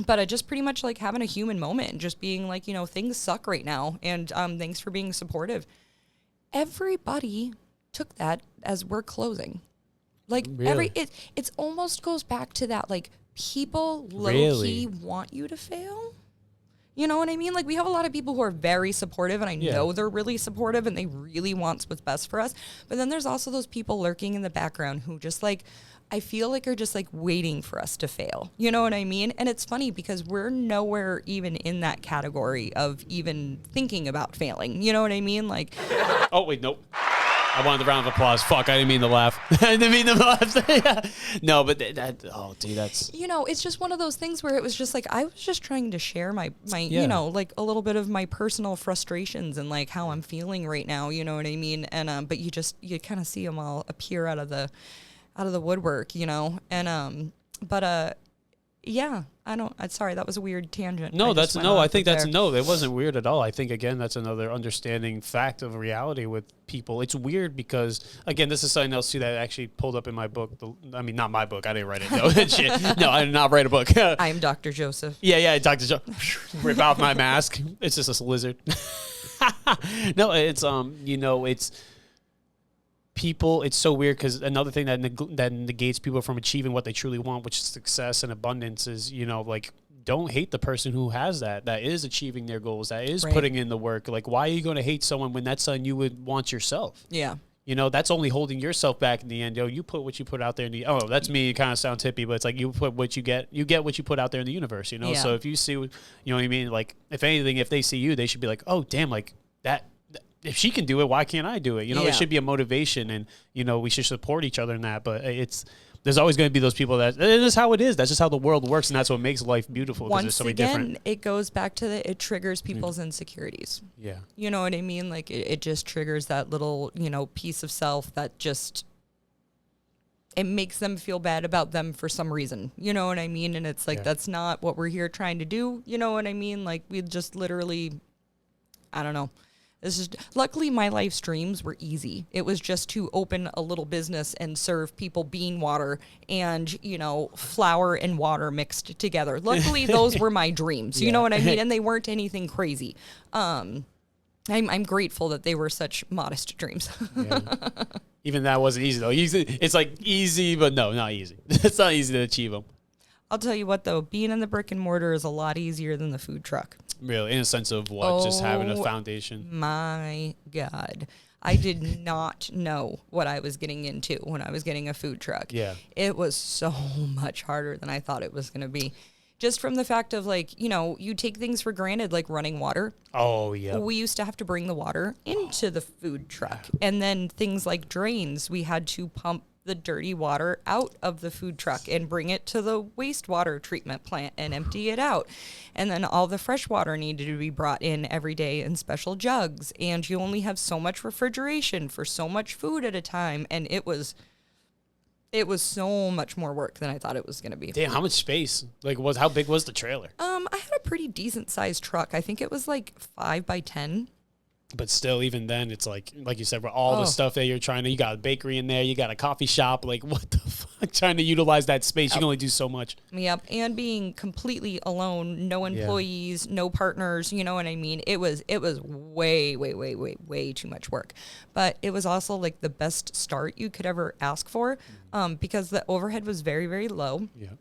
but I just pretty much like having a human moment and just being like, things suck right now. And thanks for being supportive. Everybody took that as we're closing. Like really? It's almost goes back to that, like, people low-key want you to fail. You know what I mean? Like, we have a lot of people who are very supportive, and I know they're really supportive and they really want what's best for us. But then there's also those people lurking in the background who just like, I feel like are just like waiting for us to fail. You know what I mean? And it's funny because we're nowhere even in that category of even thinking about failing. You know what I mean? Like, oh, wait, nope. I wanted the round of applause. Fuck, I didn't mean to laugh. I didn't mean to laugh. No, but oh, dude, that's... it's just one of those things where it was just like, I was just trying to share my like a little bit of my personal frustrations and like how I'm feeling right now. You know what I mean? And, but you kind of see them all appear out of the woodwork, and, sorry, that was a weird tangent. No, I think it wasn't weird at all. I think, again, that's another understanding fact of reality with people. It's weird because, again, this is something else too that I actually pulled up in my book. Not my book. I didn't write it. No, shit. No, I did not write a book. I am Dr. Joseph. Yeah, Dr. Joseph. Rip off my mask. It's just a lizard. No, it's, it's... people, it's so weird because another thing that negates people from achieving what they truly want, which is success and abundance, is like, don't hate the person who has that is achieving their goals, that is putting in the work. Like, why are you going to hate someone when that's something you would want yourself? Yeah. That's only holding yourself back in the end. You put what you put out there in the, that's me. It kind of sounds hippie, but it's like you put what you get what you put out there in the universe, Yeah. So if you see, you know what I mean? Like, if anything, if they see you, they should be like, oh, damn, like that. If she can do it, why can't I do it? It should be a motivation, and we should support each other in that. But There's always going to be those people that, and that's how it is. That's just how the world works, and that's what makes life beautiful. Because there's Once so many again, different. it goes back to it triggers people's insecurities. Yeah. You know what I mean? Like it just triggers that little, piece of self that just, it makes them feel bad about them for some reason. You know what I mean? And it's like, that's not what we're here trying to do. You know what I mean? Like we just literally, I don't know. This is luckily my live streams were easy. It was just to open a little business and serve people bean water and, flour and water mixed together. Luckily those were my dreams. You know what I mean? And they weren't anything crazy. I'm grateful that they were such modest dreams. Yeah. Even that wasn't easy though. It's like easy, but no, not easy. It's not easy to achieve them. I'll tell you what though, being in the brick and mortar is a lot easier than the food truck. Really, in a sense of what? Just having a foundation. My God. I did not know what I was getting into when I was getting a food truck. Yeah. It was so much harder than I thought it was going to be. Just from the fact of you take things for granted, like running water. Oh, yeah. We used to have to bring the water into the food truck. And then things like drains, we had to pump the dirty water out of the food truck and bring it to the wastewater treatment plant and empty it out. And then all the fresh water needed to be brought in every day in special jugs. And you only have so much refrigeration for so much food at a time. And it was so much more work than I thought it was going to be. Damn, how much space? How big was the trailer? I had a pretty decent sized truck. I think it was like 5 by 10. But still, even then, it's like you said, with all the stuff that you're you got a bakery in there, you got a coffee shop. Like, what the fuck? Trying to utilize that space, you can only do so much. Yep, and being completely alone, no employees, no partners, you know what I mean? It was way, way, way, way, way too much work. But it was also like the best start you could ever ask for, because the overhead was very, very low. Yeah.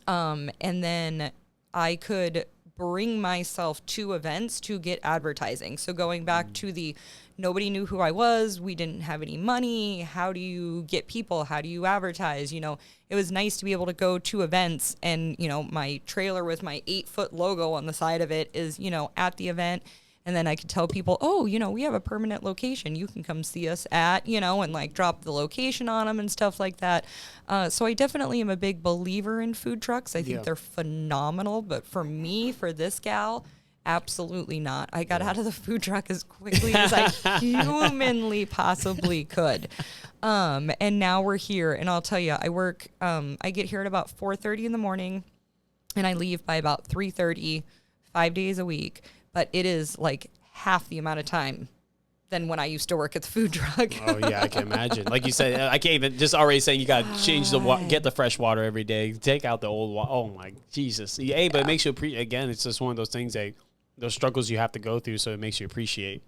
And then I could bring myself to events to get advertising. So going back to nobody knew who I was, we didn't have any money. How do you get people? How do you advertise? It was nice to be able to go to events and, my trailer with my 8-foot logo on the side of it is, at the event. And then I could tell people, we have a permanent location. You can come see us at, and like drop the location on them and stuff like that. So I definitely am a big believer in food trucks. I think they're phenomenal. But for me, for this gal, absolutely not. I got out of the food truck as quickly as I humanly possibly could. And now we're here. And I'll tell you, I get here at about 4:30 in the morning and I leave by about 3:30, 5 days a week. But it is like half the amount of time than when I used to work at the food truck. Oh, yeah, I can imagine. Like you said, I can't even, just already saying you got to change get the fresh water every day, take out the old water. Oh, my Jesus. Hey, but it makes you, again, it's just one of those things those struggles you have to go through, so it makes you appreciate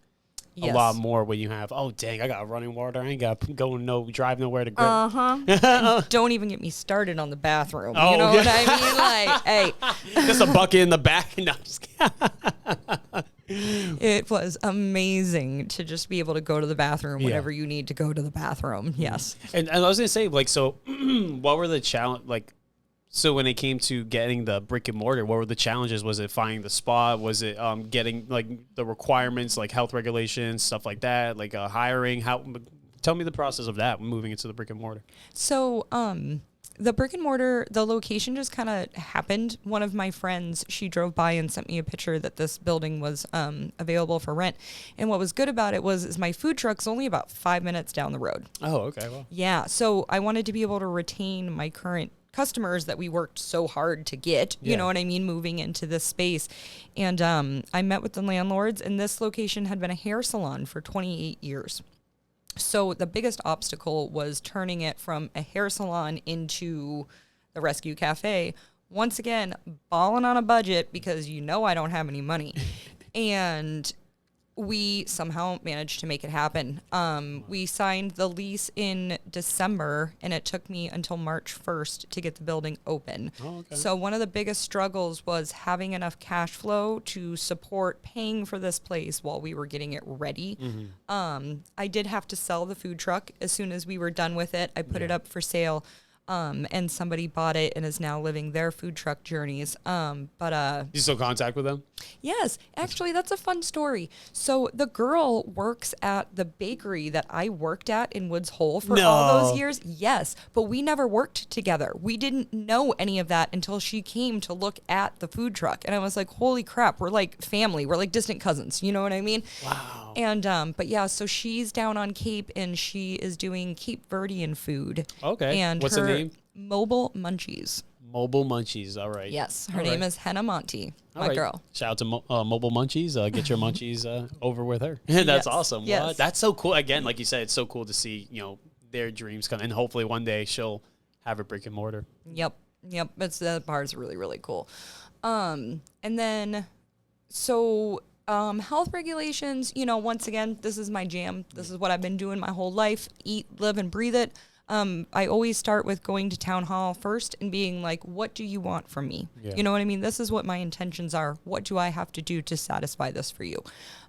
a lot more when you have, oh, dang, I got running water. I ain't got to drive nowhere to grip. Uh-huh. Don't even get me started on the bathroom. Oh, you know what I mean? Like, hey. Just a bucket in the back. No, I'm just It was amazing to just be able to go to the bathroom whenever you need to go to the bathroom. Yes. And I was going to say, so what were the challenge, so when it came to getting the brick and mortar, what were the challenges? Was it finding the spot? Was it getting the requirements, like health regulations, stuff like that, hiring? Tell me the process of that, moving into the brick and mortar. So the brick and mortar, the location just kind of happened. One of my friends, she drove by and sent me a picture that this building was available for rent. And what was good about it is my food truck's only about 5 minutes down the road. Oh, okay. Well. Yeah. So I wanted to be able to retain my current customers that we worked so hard to get, you know what I mean, moving into this space. And I met with the landlords, and this location had been a hair salon for 28 years. So the biggest obstacle was turning it from a hair salon into the Rescue Cafe. Once again, balling on a budget because I don't have any money. And we somehow managed to make it happen. We signed the lease in December, and it took me until March 1st to get the building open. Oh, okay. So one of the biggest struggles was having enough cash flow to support paying for this place while we were getting it ready. Mm-hmm. I did have to sell the food truck as soon as we were done with it. I put it up for sale. and somebody bought it and is now living their food truck journeys. You still contact with them? Yes, actually, that's a fun story. So the girl works at the bakery that I worked at in Woods Hole for all those years. Yes, but we never worked together. We didn't know any of that until she came to look at the food truck. And I was like, holy crap, we're like family. We're like distant cousins. You know what I mean? Wow. And, but yeah, so she's down on Cape and she is doing Cape Verdean food. Okay. And What's her the name? Mobile Munchies. Mobile Munchies. All right. Yes, her name is Henna Monty, my girl. Shout out to Mobile Munchies. Get your munchies over with her. That's awesome. Yes. What? That's so cool. Again, like you said, it's so cool to see, their dreams come. And hopefully one day she'll have a brick and mortar. Yep. That part's really, really cool. And then, so health regulations, once again, this is my jam. This is what I've been doing my whole life. Eat, live, and breathe it. I always start with going to town hall first and being like, what do you want from me? Yeah. You know what I mean? This is what my intentions are. What do I have to do to satisfy this for you?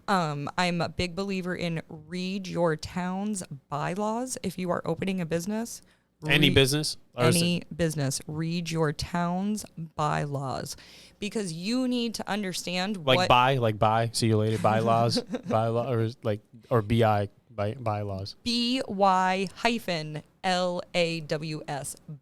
I'm a big believer in read your town's bylaws if you are opening a business. Any business? Any business. Read your town's bylaws because you need to understand like buy, see you later, bylaws, or BI, bylaws. BY-LAWS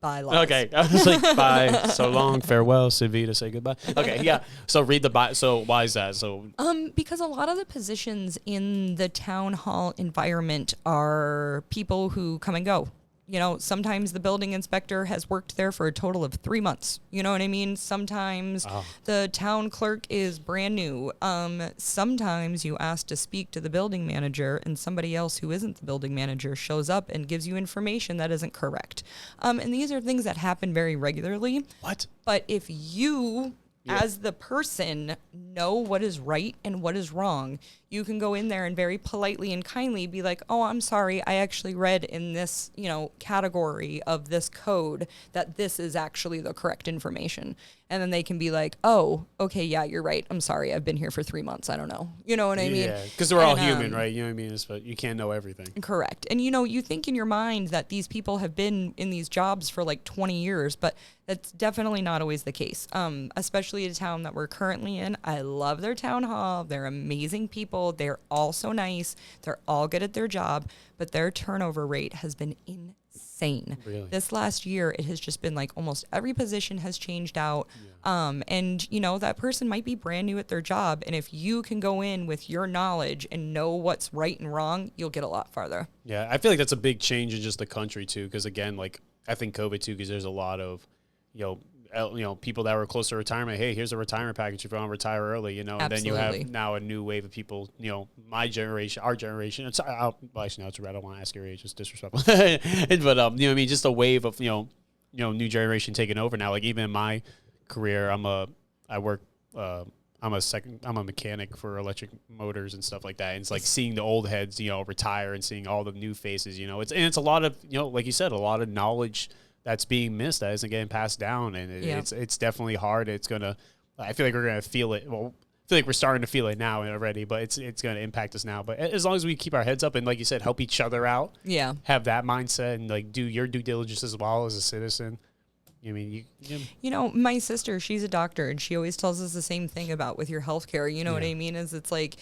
bylaws. Okay, I was like, bye, so long, farewell, Civita, say goodbye. Okay, yeah. So read the so why is that? So because a lot of the positions in the town hall environment are people who come and go. Sometimes the building inspector has worked there for a total of 3 months. You know what I mean? Sometimes the town clerk is brand new. Sometimes you ask to speak to the building manager and somebody else who isn't the building manager shows up and gives you information that isn't correct. And these are things that happen very regularly. What? But if you, as the person, know what is right and what is wrong, you can go in there and very politely and kindly be like, oh, I'm sorry, I actually read in this, category of this code that this is actually the correct information. And then they can be like, oh, okay, yeah, you're right. I'm sorry. I've been here for 3 months. I don't know. You know what I mean? Yeah, because we're all human, right? You know what I mean? But you can't know everything. Correct. And, you think in your mind that these people have been in these jobs for like 20 years, but that's definitely not always the case. Especially a town that we're currently in. I love their town hall. They're amazing people. They're all so nice. They're all good at their job, but their turnover rate has been insane. Really? This last year, it has just been like almost every position has changed out. Yeah. And that person might be brand new at their job. And if you can go in with your knowledge and know what's right and wrong, you'll get a lot farther. Yeah. I feel like that's a big change in just the country too. Cause again, like I think COVID too, cause there's a lot of, people that were close to retirement. Hey, here's a retirement package if you want to retire early, and then you have now a new wave of people, my generation, our generation. It's, actually, no, it's right. I don't want to ask your age. It's disrespectful. But, just a wave of, new generation taking over now. Like even in my career, I'm a mechanic for electric motors and stuff like that. And it's like seeing the old heads, retire and seeing all the new faces, it's a lot of, like you said, a lot of knowledge that's being missed, that isn't getting passed down, and it's definitely hard. I feel like we're gonna feel it. Well, I feel like we're starting to feel it now already, but it's gonna impact us now. But as long as we keep our heads up and, like you said, help each other out, have that mindset and like do your due diligence as well as a citizen. My sister, she's a doctor, and she always tells us the same thing about with your healthcare. You know what I mean? Is it's like,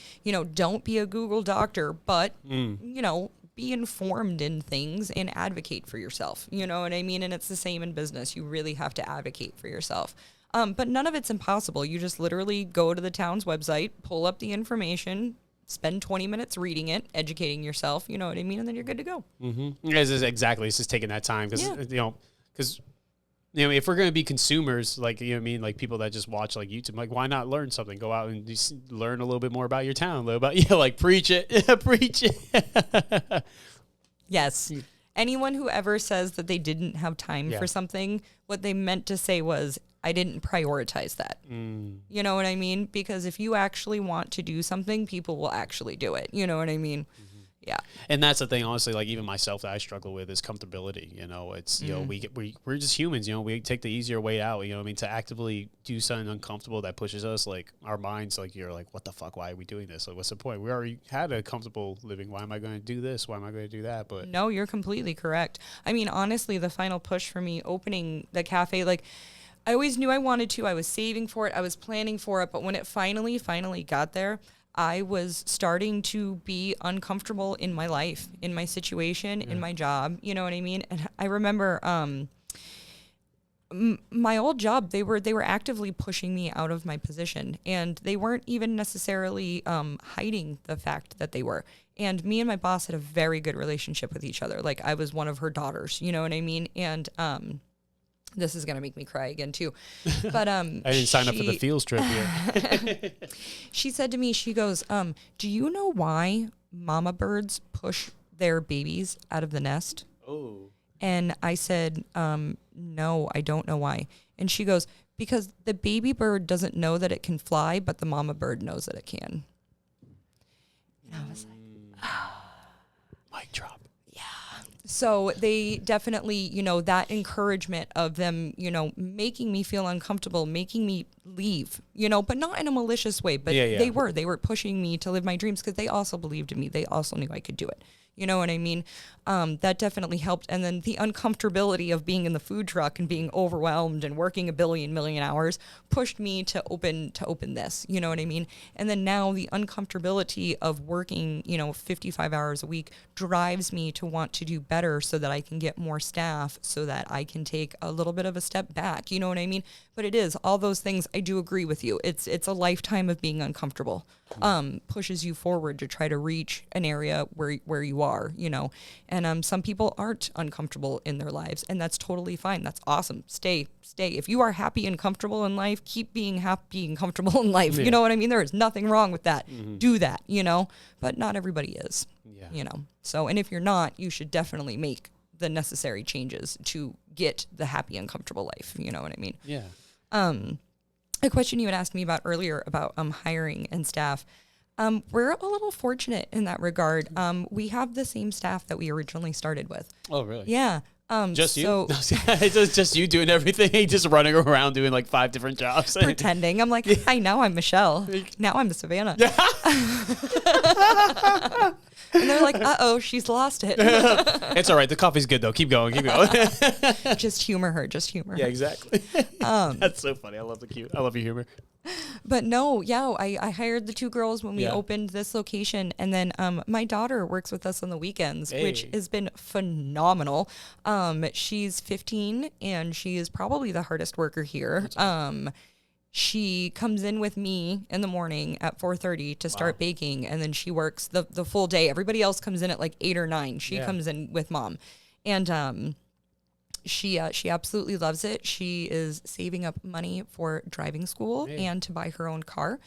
don't be a Google doctor, but be informed in things and advocate for yourself. You know what I mean? And it's the same in business. You really have to advocate for yourself. But none of it's impossible. You just literally go to the town's website, pull up the information, spend 20 minutes reading it, educating yourself. You know what I mean? And then you're good to go. Mm-hmm. Exactly. It's just taking that time because, if we're going to be consumers, like, like people that just watch like YouTube, like why not learn something? Go out and just learn a little bit more about your town, a little about, like preach it, preach it. Yes. Anyone who ever says that they didn't have time for something, what they meant to say was, I didn't prioritize that. You know what I mean? Because if you actually want to do something, people will actually do it. You know what I mean? Yeah. And that's the thing, honestly, like even myself that I struggle with is comfortability. You know, it's, you know, we're just humans, you know, we take the easier way out, you know what I mean? To actively do something uncomfortable that pushes us, like our minds, like you're like, what the fuck? Why are we doing this? Like, what's the point? We already had a comfortable living. Why am I going to do this? Why am I going to do that? But no, you're completely correct. I mean, honestly, the final push for me opening the cafe, like I always knew I wanted to. I was saving for it. I was planning for it. But when it finally got there, I was starting to be uncomfortable in my life, in my situation, in my job. You know what I mean? And I remember my old job, they were actively pushing me out of my position, and they weren't even necessarily hiding the fact that they were. And me and my boss had a very good relationship with each other. Like I was one of her daughters, you know what I mean? And this is gonna make me cry again too. But I didn't sign up for the fields trip here. She said to me, she goes, do you know why mama birds push their babies out of the nest? Oh. And I said, no, I don't know why. And she goes, because the baby bird doesn't know that it can fly, but the mama bird knows that it can. And I was like, Mic drop. so they definitely, you know, that encouragement of them, you know, making me feel uncomfortable, making me leave, you know, but not in a malicious way, but they were pushing me to live my dreams because they also believed in me. They also knew I could do it. You know what I mean? That definitely helped. And then the uncomfortability of being in the food truck and being overwhelmed and working a million hours pushed me to open this. You know what I mean? And then now the uncomfortability of working, you know, 55 hours a week drives me to want to do better so that I can get more staff, so that I can take a little bit of a step back. You know what I mean? But it is all those things. I do agree with you. It's a lifetime of being uncomfortable. Pushes you forward to try to reach an area where you are, you know. And some people aren't uncomfortable in their lives, and that's totally fine. That's awesome. Stay. If you are happy and comfortable in life, keep being happy and comfortable in life. Yeah. You know what I mean? There is nothing wrong with that. Mm-hmm. Do that, you know. But not everybody is. Yeah. You know. So, and if you're not, you should definitely make the necessary changes to get the happy and comfortable life. You know what I mean? Yeah. A question you had asked me about earlier about hiring and staff. We're a little fortunate in that regard. We have the same staff that we originally started with. Oh, really? Yeah. Just you? It's just you doing everything, just running around doing like 5 different jobs. Pretending. I'm like, hi, now I'm Michelle. Now I'm Savannah. And they're like, uh-oh, she's lost it. It's all right. The coffee's good, though. Keep going. Just humor her. Yeah, exactly. That's so funny. I love your humor. But no, yeah, I hired the 2 girls when we opened this location. And then my daughter works with us on the weekends, which has been phenomenal. She's 15, and she is probably the hardest worker here. She comes in with me in the morning at 4:30 to start baking, and then she works the full day. Everybody else comes in at like 8 or 9. She comes in with mom. And she absolutely loves it. She is saving up money for driving school and to buy her own car.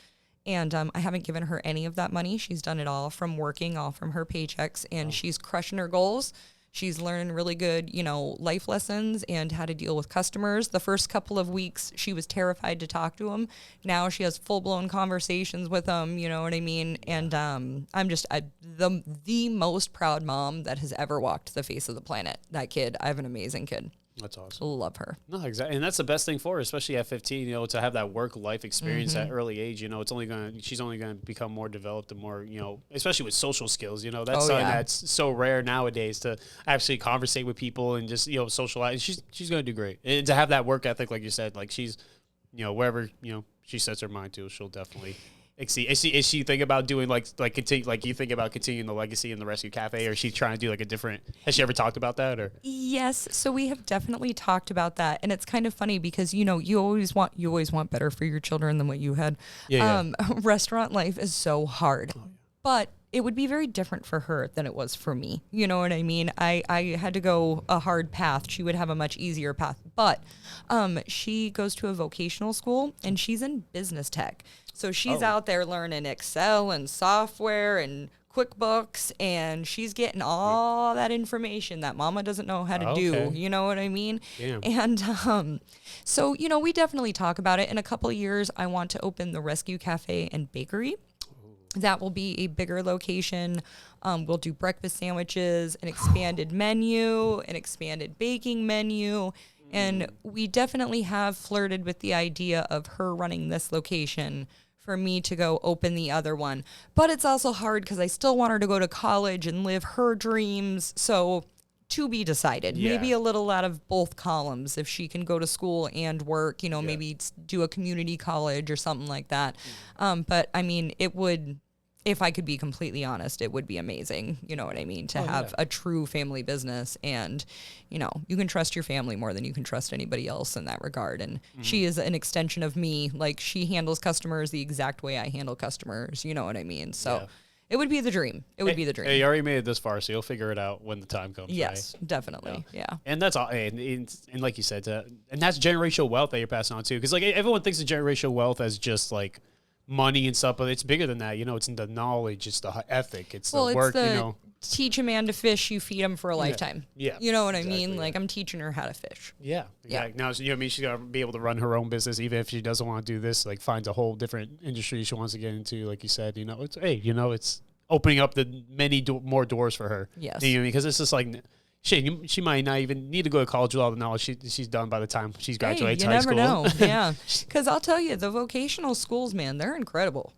And I haven't given her any of that money. She's done it all from working, all from her paychecks, and she's crushing her goals. She's learning really good, you know, life lessons and how to deal with customers. The first couple of weeks, she was terrified to talk to them. Now she has full-blown conversations with them, you know what I mean? And I'm just the most proud mom that has ever walked the face of the planet. That kid, I have an amazing kid. That's awesome. Love her. No, exactly. And that's the best thing for her, especially at 15, you know, to have that work life experience at early age. You know, she's only going to become more developed and more, you know, especially with social skills, you know, that's something that's so rare nowadays to actually conversate with people and just, you know, socialize. She's going to do great. And to have that work ethic, like you said, like she's, you know, wherever, you know, she sets her mind to, she'll definitely exceed. Is she thinking about doing continue, like you think about continuing the legacy in the Rescue Cafe, or is she trying to do like a different, has she ever talked about that or? Yes. So we have definitely talked about that. And it's kind of funny because, you know, you always want better for your children than what you had. Restaurant life is so hard, but it would be very different for her than it was for me. You know what I mean? I had to go a hard path. She would have a much easier path. But she goes to a vocational school, and she's in business tech. So she's out there learning Excel and software and QuickBooks, and she's getting all that information that mama doesn't know how to do. You know what I mean? Damn. And so, you know, we definitely talk about it. In a couple of years, I want to open the Rescue Cafe and Bakery. That will be a bigger location. We'll do breakfast sandwiches, an expanded menu, an expanded baking menu. And we definitely have flirted with the idea of her running this location for me to go open the other one. But it's also hard because I still want her to go to college and live her dreams. So to be decided. Yeah. Maybe a little out of both columns if she can go to school and work, maybe do a community college or something like that. But I mean, it would, if I could be completely honest, it would be amazing. You know what I mean? To have a true family business, and, you can trust your family more than you can trust anybody else in that regard. And she is an extension of me. Like, she handles customers the exact way I handle customers. You know what I mean? So it would be the dream. It would be the dream. Hey, you already made it this far, so you'll figure it out when the time comes. Yes, right? definitely. Yeah. And that's all. And like you said, and that's generational wealth that you're passing on too. Because like everyone thinks of generational wealth as just like money and stuff, but it's bigger than that. It's the knowledge, it's the ethic, it's the work. Teach a man to fish, you feed him for a lifetime. Yeah. You know what I mean? Like, I'm teaching her how to fish. Yeah. Now, she's got to be able to run her own business, even if she doesn't want to do this. Like, finds a whole different industry she wants to get into. Like you said, it's opening up the many more doors for her. Yes. Because it's just like, she might not even need to go to college with all the knowledge she's done by the time she's graduates high school. You never know. Yeah. Because I'll tell you, the vocational schools, man, they're incredible.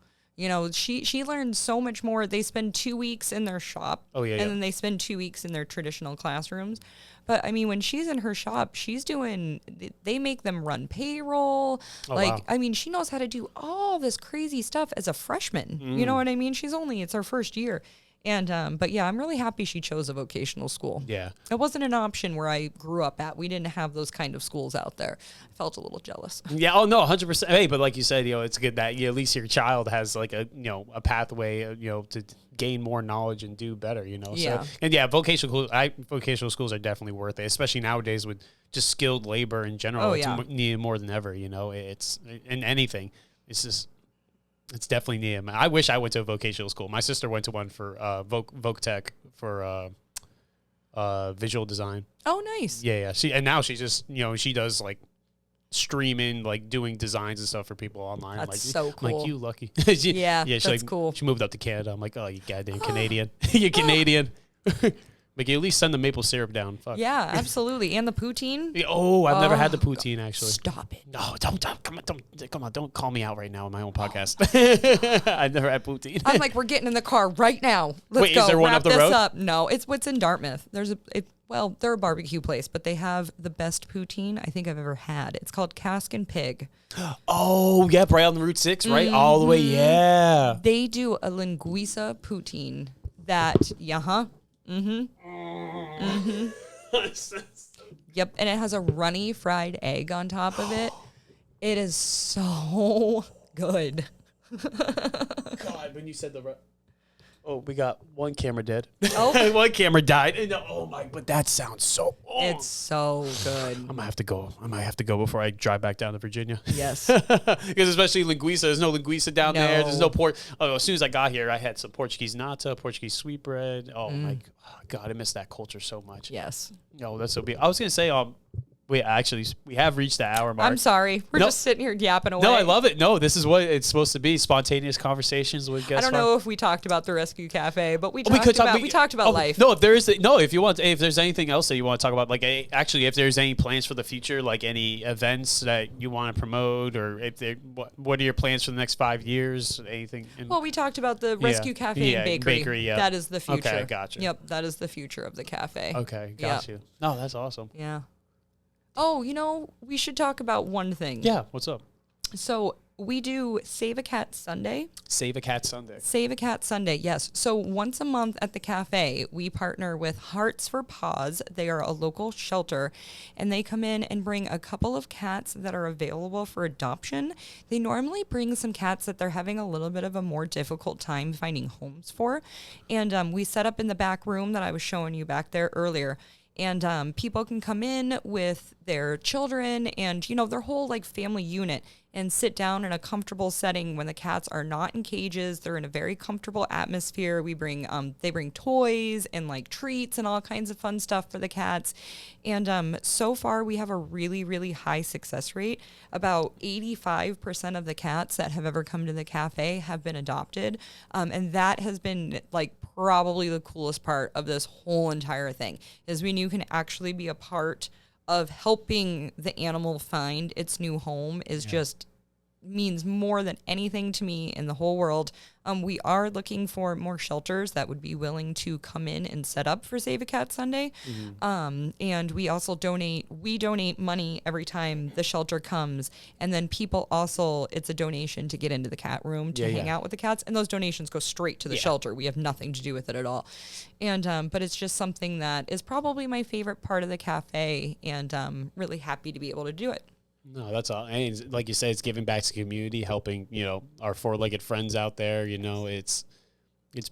She learns so much more. They spend 2 weeks in their shop. Oh, yeah. And then they spend 2 weeks in their traditional classrooms. But I mean, when she's in her shop, they make them run payroll. Oh, wow. I mean, she knows how to do all this crazy stuff as a freshman. You know what I mean? It's her first year. And, but yeah, I'm really happy she chose a vocational school. Yeah. It wasn't an option where I grew up at. We didn't have those kind of schools out there. I felt a little jealous. Yeah. Oh no, 100%. Hey, but like you said, it's good that at least your child has like a pathway, to gain more knowledge and do better, Yeah. So, and yeah, vocational schools are definitely worth it, especially nowadays with just skilled labor in general. Oh, it's yeah. needed more than ever, it's in anything. It's definitely needed. I wish I went to a vocational school. My sister went to one for Voc Tech for visual design. Oh, nice. Yeah. Now she just she does like streaming, like doing designs and stuff for people online. That's like, so cool. I'm like, you lucky. Yeah, that's cool. She moved up to Canada. I'm like, oh, you goddamn Canadian. You're Canadian. Like, you at least send the maple syrup down. Fuck. Yeah, absolutely. And the poutine. Oh, I've never had the poutine, actually. Stop it. No, come on, don't call me out right now on my own podcast. I've never had poutine. I'm like, we're getting in the car right now. Let's Wait, go. is there one Wrap up the this road? up. No, it's what's in Dartmouth. They're a barbecue place, but they have the best poutine I think I've ever had. It's called Cask and Pig. Oh, yep, right on the Route 6, right? All the way, yeah. They do a linguiça poutine that, Yep, and it has a runny fried egg on top of it. It is so good. God, when you said oh, we got one camera dead. Oh. One camera died. And, oh my, but that sounds so. Oh. It's so good. I might have to go before I drive back down to Virginia. Yes. Because especially linguiça, there's no linguiça down there. There's no No. pork. Oh, as soon as I got here, I had some Portuguese nata, Portuguese sweetbread. Oh my God, I miss that culture so much. Yes. No, that's so big. I was gonna say, we have reached the hour mark. I'm sorry. We're just sitting here yapping away. No, I love it. No, this is what it's supposed to be: spontaneous conversations with guests. I don't know if we talked about the Rescue Cafe, but we talked about life. No, if there's anything else that you want to talk about, like actually, if there's any plans for the future, like any events that you want to promote, or if what are your plans for the next 5 years? Anything? Well, we talked about the Rescue Cafe and Bakery. Yeah. That is the future. Okay, gotcha. Yep, that is the future of the cafe. Okay, got you. No, that's awesome. Yeah. Oh, we should talk about one thing. Yeah, what's up? So we do Save a Cat Sunday. Save a Cat Sunday. Save a Cat Sunday, yes. So once a month at the cafe, we partner with Hearts for Paws. They are a local shelter, and they come in and bring a couple of cats that are available for adoption. They normally bring some cats that they're having a little bit of a more difficult time finding homes for. And we set up in the back room that I was showing you back there earlier. And people can come in with their children and, their whole like family unit. and sit down in a comfortable setting when the cats are not in cages. They're in a very comfortable atmosphere. We bring they bring toys and like treats and all kinds of fun stuff for the cats. And so far we have a really, really high success rate. About 85% of the cats that have ever come to the cafe have been adopted. And that has been like probably the coolest part of this whole entire thing, is when you can actually be a part of helping the animal find its new home is just means more than anything to me in the whole world. We are looking for more shelters that would be willing to come in and set up for Save a Cat Sunday. And we also donate money every time the shelter comes. And then people also, it's a donation to get into the cat room to hang out with the cats. And those donations go straight to the shelter. We have nothing to do with it at all. And, but it's just something that is probably my favorite part of the cafe, and really happy to be able to do it. No, that's all. And like you say, it's giving back to the community, helping, our four-legged friends out there. It's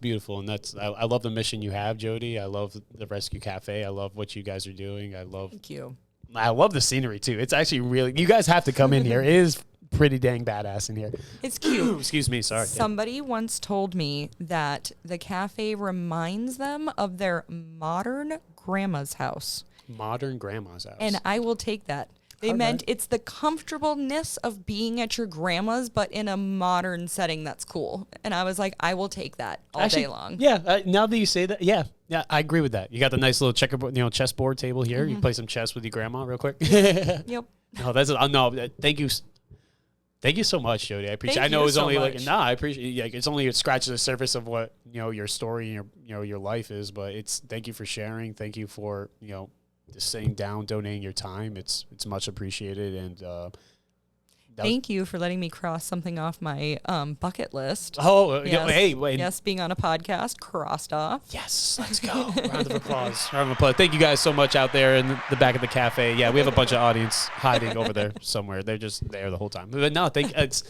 beautiful. And I love the mission you have, Jody. I love the Rescue Cafe. I love what you guys are doing. Thank you. I love the scenery too. It's actually really, you guys have to come in here. It is pretty dang badass in here. It's cute. Excuse me. Sorry. Somebody once told me that the cafe reminds them of their modern grandma's house. Modern grandma's house. And I will take that. They meant it's the comfortableness of being at your grandma's, but in a modern setting that's cool. And I was like, I will take that all day long. Yeah, now that you say that, yeah, I agree with that. You got the nice little checkerboard, chessboard table here. You can play some chess with your grandma real quick. Yep. No, thank you. Thank you so much, Jody. I appreciate. I know it's only I appreciate. It's only scratching the surface of what your story and your life is, but thank you for sharing. Thank you for just sitting down, donating your time. It's much appreciated. And thank you for letting me cross something off my bucket list. Oh, yes. Hey, wait. Yes, being on a podcast, crossed off. Yes, let's go. Round of applause. Round of applause. Thank you guys so much out there in the back of the cafe. Yeah, we have a bunch of audience hiding over there somewhere. They're just there the whole time. But no, it's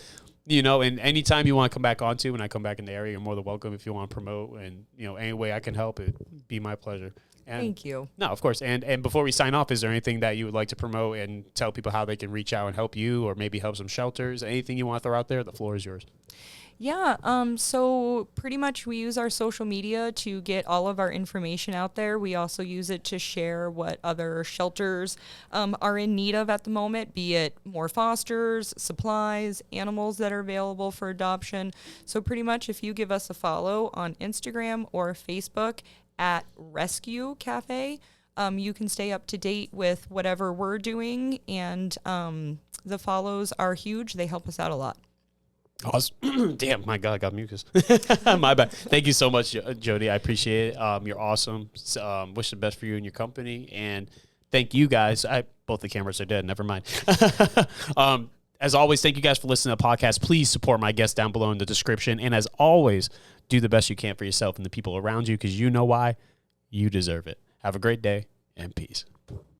and anytime you want to come back onto, when I come back in the area, you're more than welcome. If you want to promote, and any way I can help, it'd be my pleasure. And thank you. No, of course. And before we sign off, is there anything that you would like to promote and tell people how they can reach out and help you, or maybe help some shelters? Anything you want to throw out there? The floor is yours. Yeah. So pretty much we use our social media to get all of our information out there. We also use it to share what other shelters are in need of at the moment, be it more fosters, supplies, animals that are available for adoption. So pretty much if you give us a follow on Instagram or Facebook at Rescue Cafe, you can stay up to date with whatever we're doing. And the follows are huge. They help us out a lot. Awesome. Damn, my God, I got mucus. My bad. Thank you so much, Jody. I appreciate it. You're awesome. Wish the best for you and your company. And thank you guys. Both the cameras are dead. Never mind. As always, thank you guys for listening to the podcast. Please support my guests down below in the description. And as always, do the best you can for yourself and the people around you, because you know why. You deserve it. Have a great day, and peace.